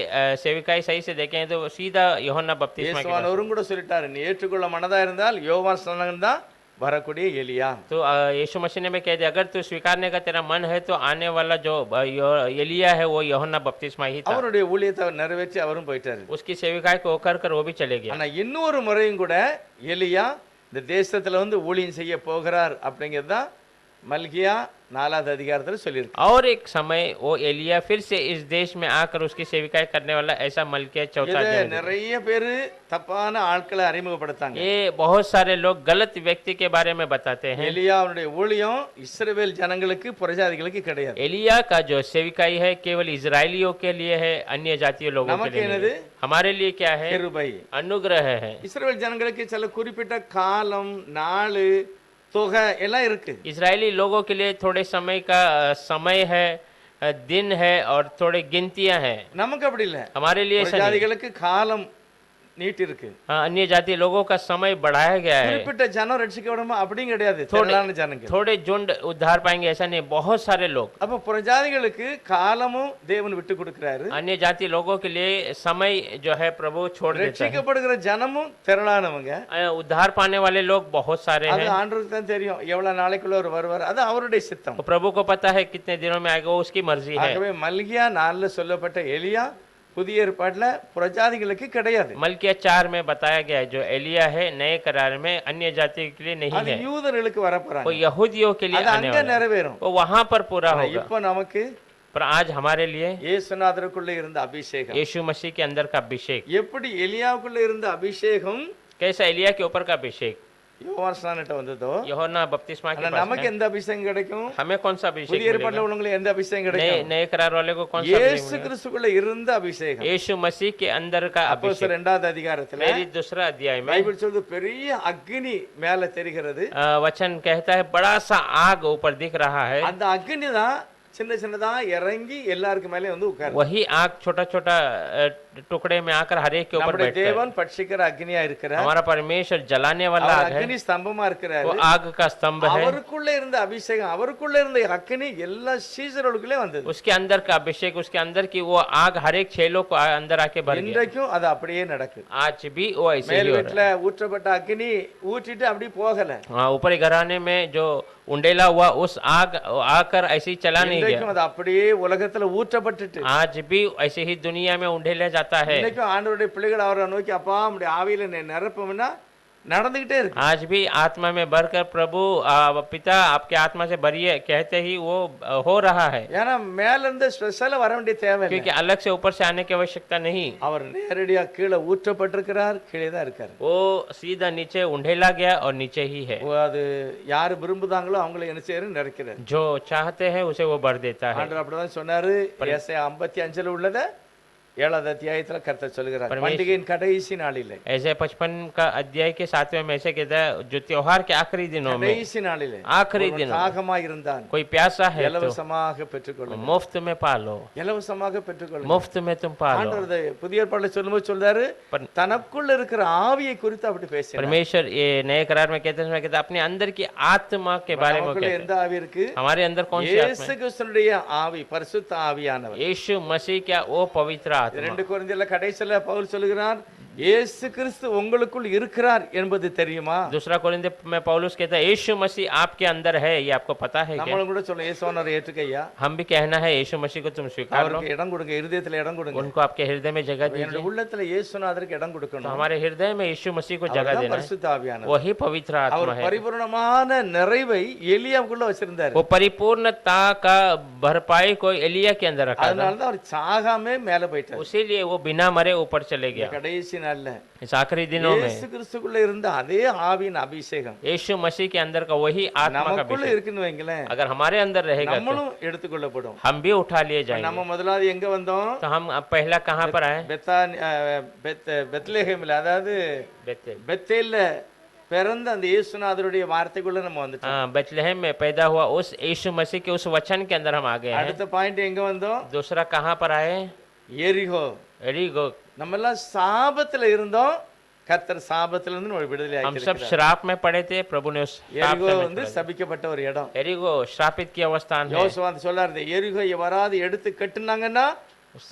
सेविकाई सही से देखें तो सीधा यूहन्ना बपतिस्मा के पास। இயேசுவானவரும் கூட சொல்லிட்டாரு, நீ ஏற்றுக்கொள்ள மனதா இருந்தால் யோவான் ஸ்நானகன் தான் வரக்கூடிய எலியா. तो यीशु मसीह ने भी कह दिया, अगर तू स्वीकारने का तेरा मन है तो आने वाला जो एलिया है वो यूहन्ना बपतिस्मा ही था। அவருடைய ஊழியத்தை அவர் நிறைவேற்றி அவரும் போயிட்டாரு. उसकी सेविकाई को कर कर वो भी चले गया। ஆனா இன்னொரு முறையும் கூட எலியா இந்த தேசத்துல வந்து ஊழியம் செய்ய போகிறார் அப்படிங்கிறது தான் மல்கியா 4வது அதிகாரத்துல சொல்லியிருக்கு. और एक समय वो एलिया फिर से इस देश में आकर उसकी सेविकाई करने वाला, ऐसा मलकिया 4 இதை अध्याय में। நிறைய பேரு தப்பான ஆட்களை அறிமுகப்படுத்தாங்க. ये बहुत सारे लोग गलत व्यक्ति के बारे में बताते हैं। எலியா அவருடைய ஊழியம் இஸ்ரவேல் ஜனங்களுக்கு புறஜாதிகளுக்கு கிடையாது. एलिया का जो सेविकाई है केवल इजरायलियों के लिए है, अन्य जातीय लोगों के நமக்கு लिए नहीं என்னது? है। हमारे लिए क्या है? கிருபை. अनुग्रह है। இஸ்ரவேல் ஜனங்களுக்கு சில குறிப்பிட்ட காலம், நாள், தொகை எல்லாம் இருக்கு. इजरायली लोगों के लिए थोड़े समय का समय है, दिन है और थोड़े गिनतियां हैं। நமக்கு அப்படி இல்ல. हमारे लिए ऐसा नहीं। புறஜாதிகளுக்கு காலம் நீட்டி இருக்கு. हाँ, अन्य जाति लोगों का समय बढ़ाया गया है। குறிப்பிட்ட ஜனம் ரட்சிக்கப்படணுமா அப்படியும் கிடையாது. திரளான ஜனங்கள். थोड़े झुंड उद्धार पाएंगे ऐसा नहीं, बहुत सारे लोग। அப்ப புறஜாதிகளுக்கு காலமும் தேவன் விட்டு கொடுக்கிறாரு. अन्य जाति लोगों के लिए समय जो है प्रभु छोड़ देता है। ரட்சிக்கப்படுகிற ஜனமும் திரளானவங்க. उद्धार पाने वाले लोग बहुत सारे அது हैं। ஆண்டவருக்கு தான் தெரியும் எவ்வளவு நாளைக்குள்ள அவர் வருவார். அது அவருடைய சித்தம். तो प्रभु को पता है कितने दिनों में आएगा, वो उसकी मर्जी है। ஆகவே மல்கியா 4ல சொல்லப்பட்ட எலியா புதிய ஏற்பாட்டுல புறஜாதிகளுக்கு கிடையாது. मलकिया 4 में बताया गया है जो एलिया है नए करार में अन्य जाति के लिए नहीं அது है, யூதர்களுக்கு वो வரப்போறாங்க. यहूदियों के लिए அது आने அங்க वाला है, நிறைவேறும். वो वहां पर पूरा ஆனா होगा। இப்போ நமக்கு पर आज हमारे लिए இயேசுநாதருக்குள்ள இருந்த அபிஷேகம் यीशु मसीह के अंदर का अभिषेक, எப்படி எலியாவுக்குள்ள இருந்த அபிஷேகம் कैसा एलिया के ऊपर का अभिषेक யோவான் ஸ்நானட்ட வந்ததோ, यूहन्ना बपतिस्मा के ஆனா पास நமக்கு है, எந்த அபிஷேகம் கிடைக்கும்? हमें कौन सा अभिषेक புதிய ஏற்பாட்டுல मिलेगा? உள்ளவங்களுக்கு எந்த அபிஷேகம் नए கிடைக்கும்? नए करार वाले को कौन सा अभिषेक இயேசு मिलेगा? கிறிஸ்துக்குள்ள இருந்த அபிஷேகம். यीशु मसीह के अंदर का अभिषेक। அப்போஸ்தலர் 2வது அதிகாரத்துல मेरी दूसरा अध्याय में பைபிள் சொல்றது பெரிய அக்னி மேல தெரிகிறது. वचन कहता है बड़ा सा आग ऊपर दिख रहा है, அந்த அக்னி தான் சின்ன சின்னதா இறங்கி எல்லாருக்கு மேலே வந்து உட்காரு. वही आग छोटा छोटा टुकड़े में आकर हर एक के ऊपर நம்முடைய बैठता है। தேவன் பட்சிக்கிற அக்னியா இருக்கிறார். हमारा परमेश्वर जलाने वाला அவர் आग है, அக்னி ஸ்தம்பமா இருக்கிறாரு. वो आग का स्तंभ है, அவருக்குள்ள இருந்த அபிஷேகம், அவருக்குள்ள இருந்த அக்னி எல்லா சீசர்களுக்குள்ளே வந்தது. उसके अंदर का अभिषेक, उसके अंदर की वो आग हर एक चेलों को अंदर आके भर गया। இன்றைக்கும் அது அப்படியே நடக்குது. आज भी वो ऐसे ही மேல் हो रहा வீட்டுல ஊற்றப்பட்ட அக்னி ஊற்றிட்டு அப்படி போகல. है। हाँ, ऊपरी घराने में जो उंडेला हुआ उस आग आकर ऐसे ही चला नहीं இன்றைக்கும் गया, அது அப்படியே உலகத்துல ஊற்றப்பட்டுட்டு आज भी ऐसे ही दुनिया में उंडेला जाता है। இன்னைக்கும் ஆண்டவருடைய பிள்ளைகள் அவரை நோக்கி அப்பா நம்முடைய ஆவியில நிரப்பும்னா நடந்துகிட்டே இருக்கு. आज भी आत्मा में भरकर प्रभु पिता आपके आत्मा से भरिए कहते ही वो हो रहा है, ஏன்னா மேல இருந்து ஸ்பெஷலா வர வேண்டிய தேவை இல்லை. क्योंकि अलग से ऊपर से आने की आवश्यकता नहीं, அவர் நேரடியா கீழே ஊற்றப்பட்டிருக்கிறார், கீழே தான் இருக்காரு. वो सीधा नीचे उंडेला गया और नीचे ही है। அது யாரு விரும்புதாங்களோ அவங்களை என்ன செய்யறது நிறைக்கிறார். जो चाहते हैं उसे वो भर देता है। ஆண்டவர் அப்படிதான் சொன்னாரு. ஏசாயா 55ல உள்ளத 7வது அத்தியாயத்துல கர்த்தர் சொல்கிறார், பண்டிகையின் கடைசி நாளிலே, ऐसे 55 का अध्याय के 7वें में ऐसे कहता है जो त्योहार के आखिरी दिनों में, கடைசி நாளிலே आखिरी ஒருவன் दिनों தாகமா இருந்தான், कोई प्यासा है तो இலவசமாக பெற்றுக்கொள்ளுங்க. मुफ्त में पालो, இலவசமாக பெற்றுக்கொள்ளுங்க. मुफ्त में तुम पालो। ஆண்டவர் புதிய ஏற்பாடுல சொல்லும்போது சொல்றாரு, தனக்குள்ள இருக்கிற ஆவியை குறித்து அப்படி பேசுறார். परमेश्वर ये नए करार में कहते हैं अपने अंदर की आत्मा के बारे में நமக்குள்ள कहते எந்த ஆவி இருக்கு? हैं। हमारे अंदर कौन सी आत्मा இயேசு है? கிறிஸ்துனுடைய ஆவி, பரிசுத்த ஆவியானவர். यीशु मसीह क्या वो पवित्र आत्मा। 2 கொரிந்தியர்ல கடைசில பவுல் சொல்லுகிறார், இயேசு கிறிஸ்து உங்களுக்குள் இருக்கிறார் என்பது தெரியுமா? दूसरा कोरिन्थियों में पौलुस कहता है यीशु मसीह आपके अंदर है, ये आपको पता है क्या? நம்மளும் கூட சொல்ல இயேசுவானவர் ஏற்றுக்கையா, हम भी कहना है यीशु मसीह को तुम स्वीकार लो, அவருக்கு இடம் கொடுங்க, இருதயத்துல இடம் கொடுங்க. उनको आपके हृदय में जगह என்னோட दीजिए। உள்ளத்துல இயேசுநாதருக்கு இடம் तो கொடுக்கணும். हमारे हृदय में यीशु मसीह को जगह அவர்தான் देना है, பரிசுத்த ஆவியானவர். वही पवित्र அவர் आत्मा है। பரிபூர்ணமான நிறைவை எலியாவுக்குள்ள வச்சிருந்தாரு. वो परिपूर्णता का भरपाई को एलिया के अंदर रखा था, அதனாலதான் அவர் சாகாமே மேல போயிட்டார். उसीलिए वो बिना मरे ऊपर चले गया। கடைசி நாள்ல इस आखिरी दिनों में இயேசு கிறிஸ்துக்குள்ள இருந்த அதே ஆவியின் அபிஷேகம் यीशु मसीह के अंदर का वही आत्मा का நமக்குள்ள अभिषेक இருக்குன்னு வைங்களேன், अगर हमारे अंदर रहेगा तो நம்மளும் எடுத்துக்கொள்ளப்படும். हम भी उठा लिए जाएंगे। நம்ம முதலாவது எங்க வந்தோம்? तो हम अब पहला कहाँ पर आए? பெத்லெஹேம்ல, அதாவது बेतेल। பெத்தேல்ல பிறந்த அந்த இயேசுநாதருடைய வார்த்தைக்குள்ள நம்ம வந்துட்டோம். हाँ, बेतलहम में पैदा हुआ उस यीशु मसीह के उस वचन के अंदर हम आ गए हैं। அடுத்த பாயிண்ட் எங்க வந்தோம்? दूसरा कहाँ पर आए? எரிகோ. एरिगो। நம்ம எல்லாம் சாபத்துல இருந்தோம், கர்த்தர் சாபத்துல இருந்து நம்மை விடுதலை हम सब ஆக்கியிருக்கிறார். श्राप में पड़े थे, प्रभु ने उस श्राप எரிகோ से வந்து சபிக்கப்பட்ட ஒரு இடம். एरिगो श्रापित की अवस्थान है। யோசுவா சொல்லாரு, எரிகோ எவராது எடுத்து கட்டுனாங்கன்னா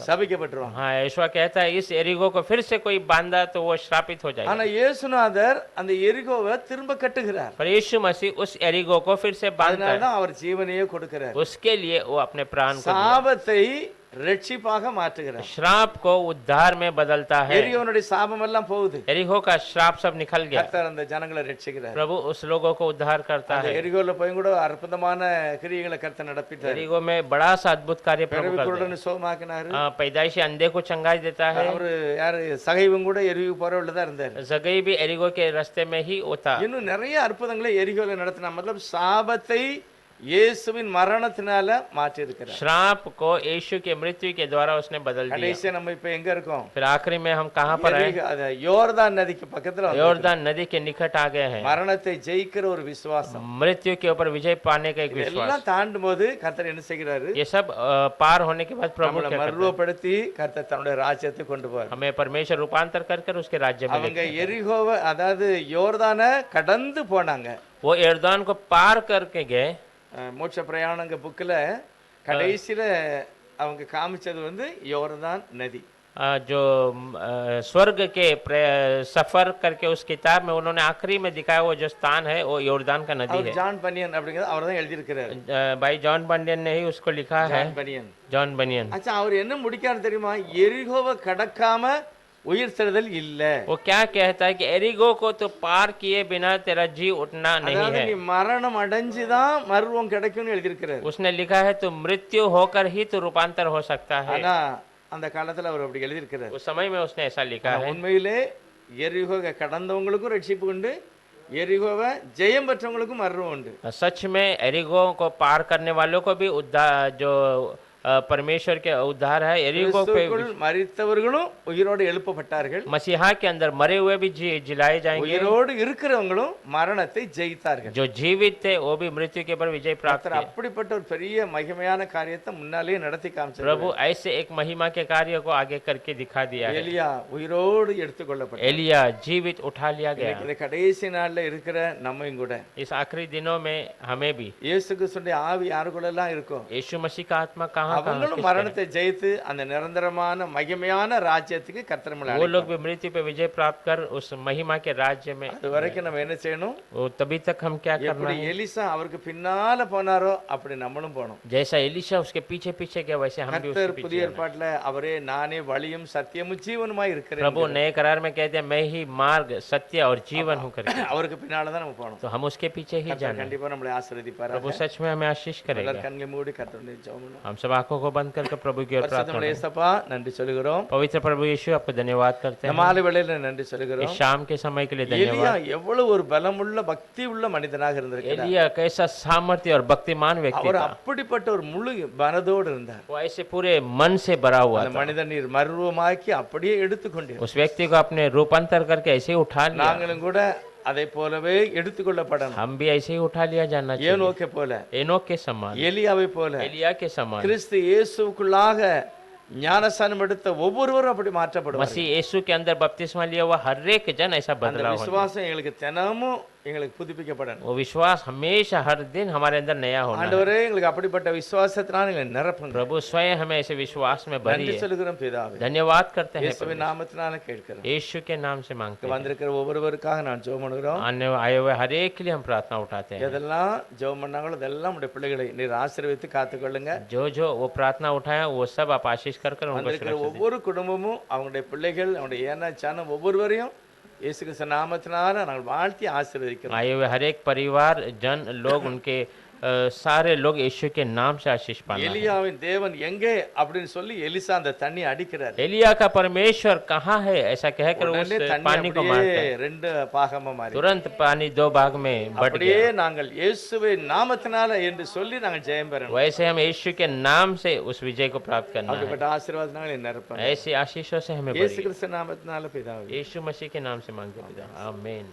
சபிக்கப்பட்டுருவாங்க. हाँ, यहोशू कहता है इस एरिगो को फिर से कोई बांधा तो वो श्रापित हो जाएगा। ஆனா இயேசுநாதர் அந்த எரிகோவை திரும்ப கட்டுகிறார். पर यीशु मसीह उस एरिगो को फिर से बांधता है, அதனாலதான் அவர் ஜீவனையே கொடுக்கிறார். उसके लिए वो अपने प्राण को दिया। சாபத்தை ரட்சிப்பாக மாற்றுகிறார். श्राप को उद्धार में बदलता है। எரிகோனுடைய சாபம் எல்லாம் போகுது. एरिगो का श्राप सब निकल गया, கர்த்தர் அந்த ஜனங்களை ரட்சிக்கிறார். प्रभु उस लोगों को उद्धार करता அந்த है। எரிகோல போய் கூட அற்புதமான கிரியைகளை கர்த்தர் நடப்பிட்டார். एरिगो में बड़ा सा अद्भुत कार्य प्रभु பிறவி करता குருடனை சுகமாக்கினாரு. है। पैदाइशी अंधे को चंगाई देता है। அவரு யாரு, சகைவும் கூட எரிவு போறவள்ள தான் இருந்தார். जगई भी एरिगो के रास्ते में ही होता। இன்னும் நிறைய அற்புதங்களை எரிகோல நடத்தினா, मतलब சாபத்தை இயேசுவின் மரணத்தினால மாற்றி இருக்கிறார். श्राप को यीशु के मृत्यु के द्वारा उसने बदल दिया। கடைசியா நம்ம இப்ப எங்க இருக்கோம்? फिर आखिरी में हम कहाँ पर आए? யோர்தான் நதிக்கு பக்கத்துல வந்திருக்கிறோம். योर्दान नदी के निकट आ गए हैं। மரணத்தை ஜெயிக்கிற ஒரு விசுவாசம். मृत्यु के ऊपर विजय पाने का एक विश्वास। எல்லாம் தாண்டும் போது கர்த்தர் என்ன செய்கிறாரு? ये सब पार होने के बाद प्रभु நம்மளை क्या करता है? மறுரூபப்படுத்தி கர்த்தர் தன்னுடைய ராஜ்யத்தை கொண்டு போவார். हमें परमेश्वर रूपांतर कर उसके राज्य में அவங்க लेके। எரிகோவை, அதாவது யோர்தானை கடந்து போனாங்க. वो यर्दान को पार करके गए। மோட்ச பிரயாணங்க புக்கில் கடைசியில அவங்க காமிச்சது வந்து யோர்தான் நதி. जो स्वर्ग के सफर करके उस किताब में उन्होंने आखिरी में दिखाया वो जो स्थान है वो योर्दान का नदी அவர் है। ஜான் பனியன் அப்படிங்கிறது அவர் தான் எழுதியிருக்கிறார். भाई जॉन बनियन ने ही उसको लिखा है। ஜான் பனியன். जॉन बनियन அச்சா அவர் என்ன முடிக்காரு தெரியுமா? எரிகோவை கடக்காம உயிர் தெழுதல் இல்ல. वो क्या कहता है कि एरिगो को तो पार किए बिना तेरा जी उठना नहीं அதாவது है। நீ மரணம் அடைஞ்சுதான் மருவம் கிடைக்கும்னு எழுதியிருக்கிறார். उसने लिखा है तो मृत्यु होकर ही तो रूपांतर हो सकता है। ஆனா அந்த காலத்துல அவர் அப்படி எழுதியிருக்கிறார். उस समय में उसने ऐसा लिखा है। உண்மையிலே எரிகோவை கடந்தவங்களுக்கும் ரட்சிப்பு உண்டு, எரிகோவை ஜெயம் பெற்றவங்களுக்கும் மரணம் உண்டு. सच में एरिगो को पार करने वालों को भी उद्धार जो परमेश्वर के उद्धार है। एरिगो पे கிறிஸ்துவுக்குள் மரித்தவர்களும் உயிரோடு எழுப்பப்பட்டார்கள். मसीहा के अंदर मरे हुए भी जिलाए जाएंगे। உயிரோடு இருக்கிறவங்களும் மரணத்தை ஜெயித்தார்கள். जो जीवित थे वो भी मृत्यु के ऊपर विजय प्राप्त கர்த்தர் किए। அப்படிப்பட்ட ஒரு பெரிய மகிமையான காரியத்தை முன்னாலே நடத்தி காமிச்சார். प्रभु ऐसे एक महिमा के कार्य को आगे करके दिखा दिया है। எலியா உயிரோடு எடுத்துக்கொள்ளப்பட்டார். एलिया जीवित उठा लिया गया। இந்த கடைசி நாள்ல இருக்கிற நம்மையும் கூட इस आखिरी दिनों में हमें भी இயேசு கிறிஸ்துவின் ஆவி யாருக்குள்ளெல்லாம் இருக்கும் यीशु मसीह का आत्मा कहाँ அவங்களும் மரணத்தை ஜெயித்து அந்த நிரந்தரமான மகிமையான ராஜ்யத்துக்கு கர்த்தர் நம்மளை वो लोग அழைப்பார். भी मृत्यु पे विजय प्राप्त कर उस महिमा के राज्य में। அது வரைக்கும் நம்ம என்ன செய்யணும்? वो तभी तक हम क्या करना எப்படி है? எலிசா அவருக்கு பின்னால போனாரோ அப்படி நம்மளும் போகணும். जैसा एलिशा उसके पीछे पीछे गया वैसे हम भी उसके கர்த்தர் पीछे புதிய जाना है। ஏற்பாட்டுல அவரே நானே வழியும் சத்தியமும் ஜீவனுமாய் இருக்கிறேன். प्रभु नए करार में कहते हैं मैं ही मार्ग सत्य और जीवन हूँ करके। அவருக்கு பின்னால தான் நம்ம போகணும். तो हम उसके पीछे ही கர்த்தர் जाना है। கண்டிப்பா நம்மளை ஆசீர்வதிப்பார். प्रभु सच में हमें आशीष करेगा। எல்லாரும் கண்களை மூடி கர்த்தருடைய ஜெபம் பண்ணுவோம். हम सब आंखों को बंद करके प्रभु की ओर प्रार्थना பரிசுத்தமுள்ள करें। இயேசப்பா நன்றி சொல்கிறோம். पवित्र प्रभु यीशु आपको धन्यवाद करते இந்த हैं। மாலை வேளையில நன்றி इस சொல்கிறோம். शाम के समय के लिए எலியா धन्यवाद। எவ்வளவு ஒரு பலமுள்ள பக்தி உள்ள மனிதனாக இருந்திருக்கிறார். एलिया कैसा सामर्थ्य और भक्तिमान व्यक्ति அவர் था। அப்படிப்பட்ட ஒரு முழு மனதோடு இருந்தார். वो ऐसे पूरे मन से भरा हुआ அந்த था। மனிதன் நீர் மர்வமாக்கி அப்படியே எடுத்துக்கொண்டீர். उस व्यक्ति को अपने रूपांतर करके ऐसे ही उठा लिया। நாங்களும் கூட அதை போலவே எடுத்துக்கொள்ளப்படணும். हम भी ऐसे ही उठा लिया जाना चाहिए। ஏனோக்கே போல, एनोक के समान, எலியாவை போல, एलिया के समान। கிறிஸ்து இயேசுக்குள்ளாக ஞானஸ்நானம் எடுத்த ஒவ்வொருவரும் அப்படி மாற்றப்படுவார். मसीह यीशु के अंदर बपतिस्मा लिया हुआ हर एक जन ऐसा அந்த बदलाव होना। விசுவாசம் எங்களுக்கு தினமும் எங்களுக்கு புதுப்பிக்கப்படணும். वो विश्वास हमेशा हर दिन हमारे अंदर नया होना है। ஆண்டவரே எங்களுக்கு அப்படிப்பட்ட விசுவாசத்தினால எங்களை நிரப்புங்க. प्रभु स्वयं हमें ऐसे विश्वास में நன்றி भरिए। சொல்கிறோம் பிதாவே. धन्यवाद करते हैं இயேசுவின் प्रभु। நாமத்தினால கேட்கிறோம். यीशु के नाम से मांगते हैं। வந்திருக்கிற ஒவ்வொருவருக்காக நான் ஜெபம் பண்ணுகிறோம். आए हुए हर एक के लिए हम प्रार्थना उठाते हैं। எதெல்லாம் ஜெபம் பண்ணாங்களோ அதெல்லாம் உடைய பிள்ளைகளை நீர் ஆசீர்வதித்து காத்துக்கொள்ளுங்க. जो वो प्रार्थना उठाया वो सब आप आशीष कर उनको வந்திருக்கிற ஒவ்வொரு குடும்பமும் அவங்களுடைய பிள்ளைகள் அவங்களுடைய ஏனாச்சானம் ஒவ்வொருவரையும் இயேசு கிறிஸ்து நாமத்தினால நாங்கள் வாழ்த்தி ஆசீர்வதிக்கிறோம். आए हुए हर एक परिवार जन लोग उनके सारे लोग यीशु के नाम से आशीष पाना है। எலியாவின் தேவன் எங்கே அப்படின்னு சொல்லி எலிசா அந்த தண்ணி அடிக்கிறார். एलिया का परमेश्वर कहाँ है ऐसा कहकर उस உடனே தண்ணி पानी को मारता அப்படியே है। ரெண்டு பாகமா மாறி तुरंत पानी दो भाग में बट அப்படியே गया। நாங்கள் இயேசுவின் நாமத்தினால என்று சொல்லி நாங்கள் ஜெயம் பெறணும். वैसे हम यीशु के नाम से उस विजय को प्राप्त करना है। அப்படிப்பட்ட ஆசீர்வாதங்களை நிரப்பணும். ऐसी आशीषों से हमें இயேசு भरिए। கிறிஸ்து நாமத்தினால பிதாவே. यीशु मसीह के नाम से मांगते पिता, आमीन।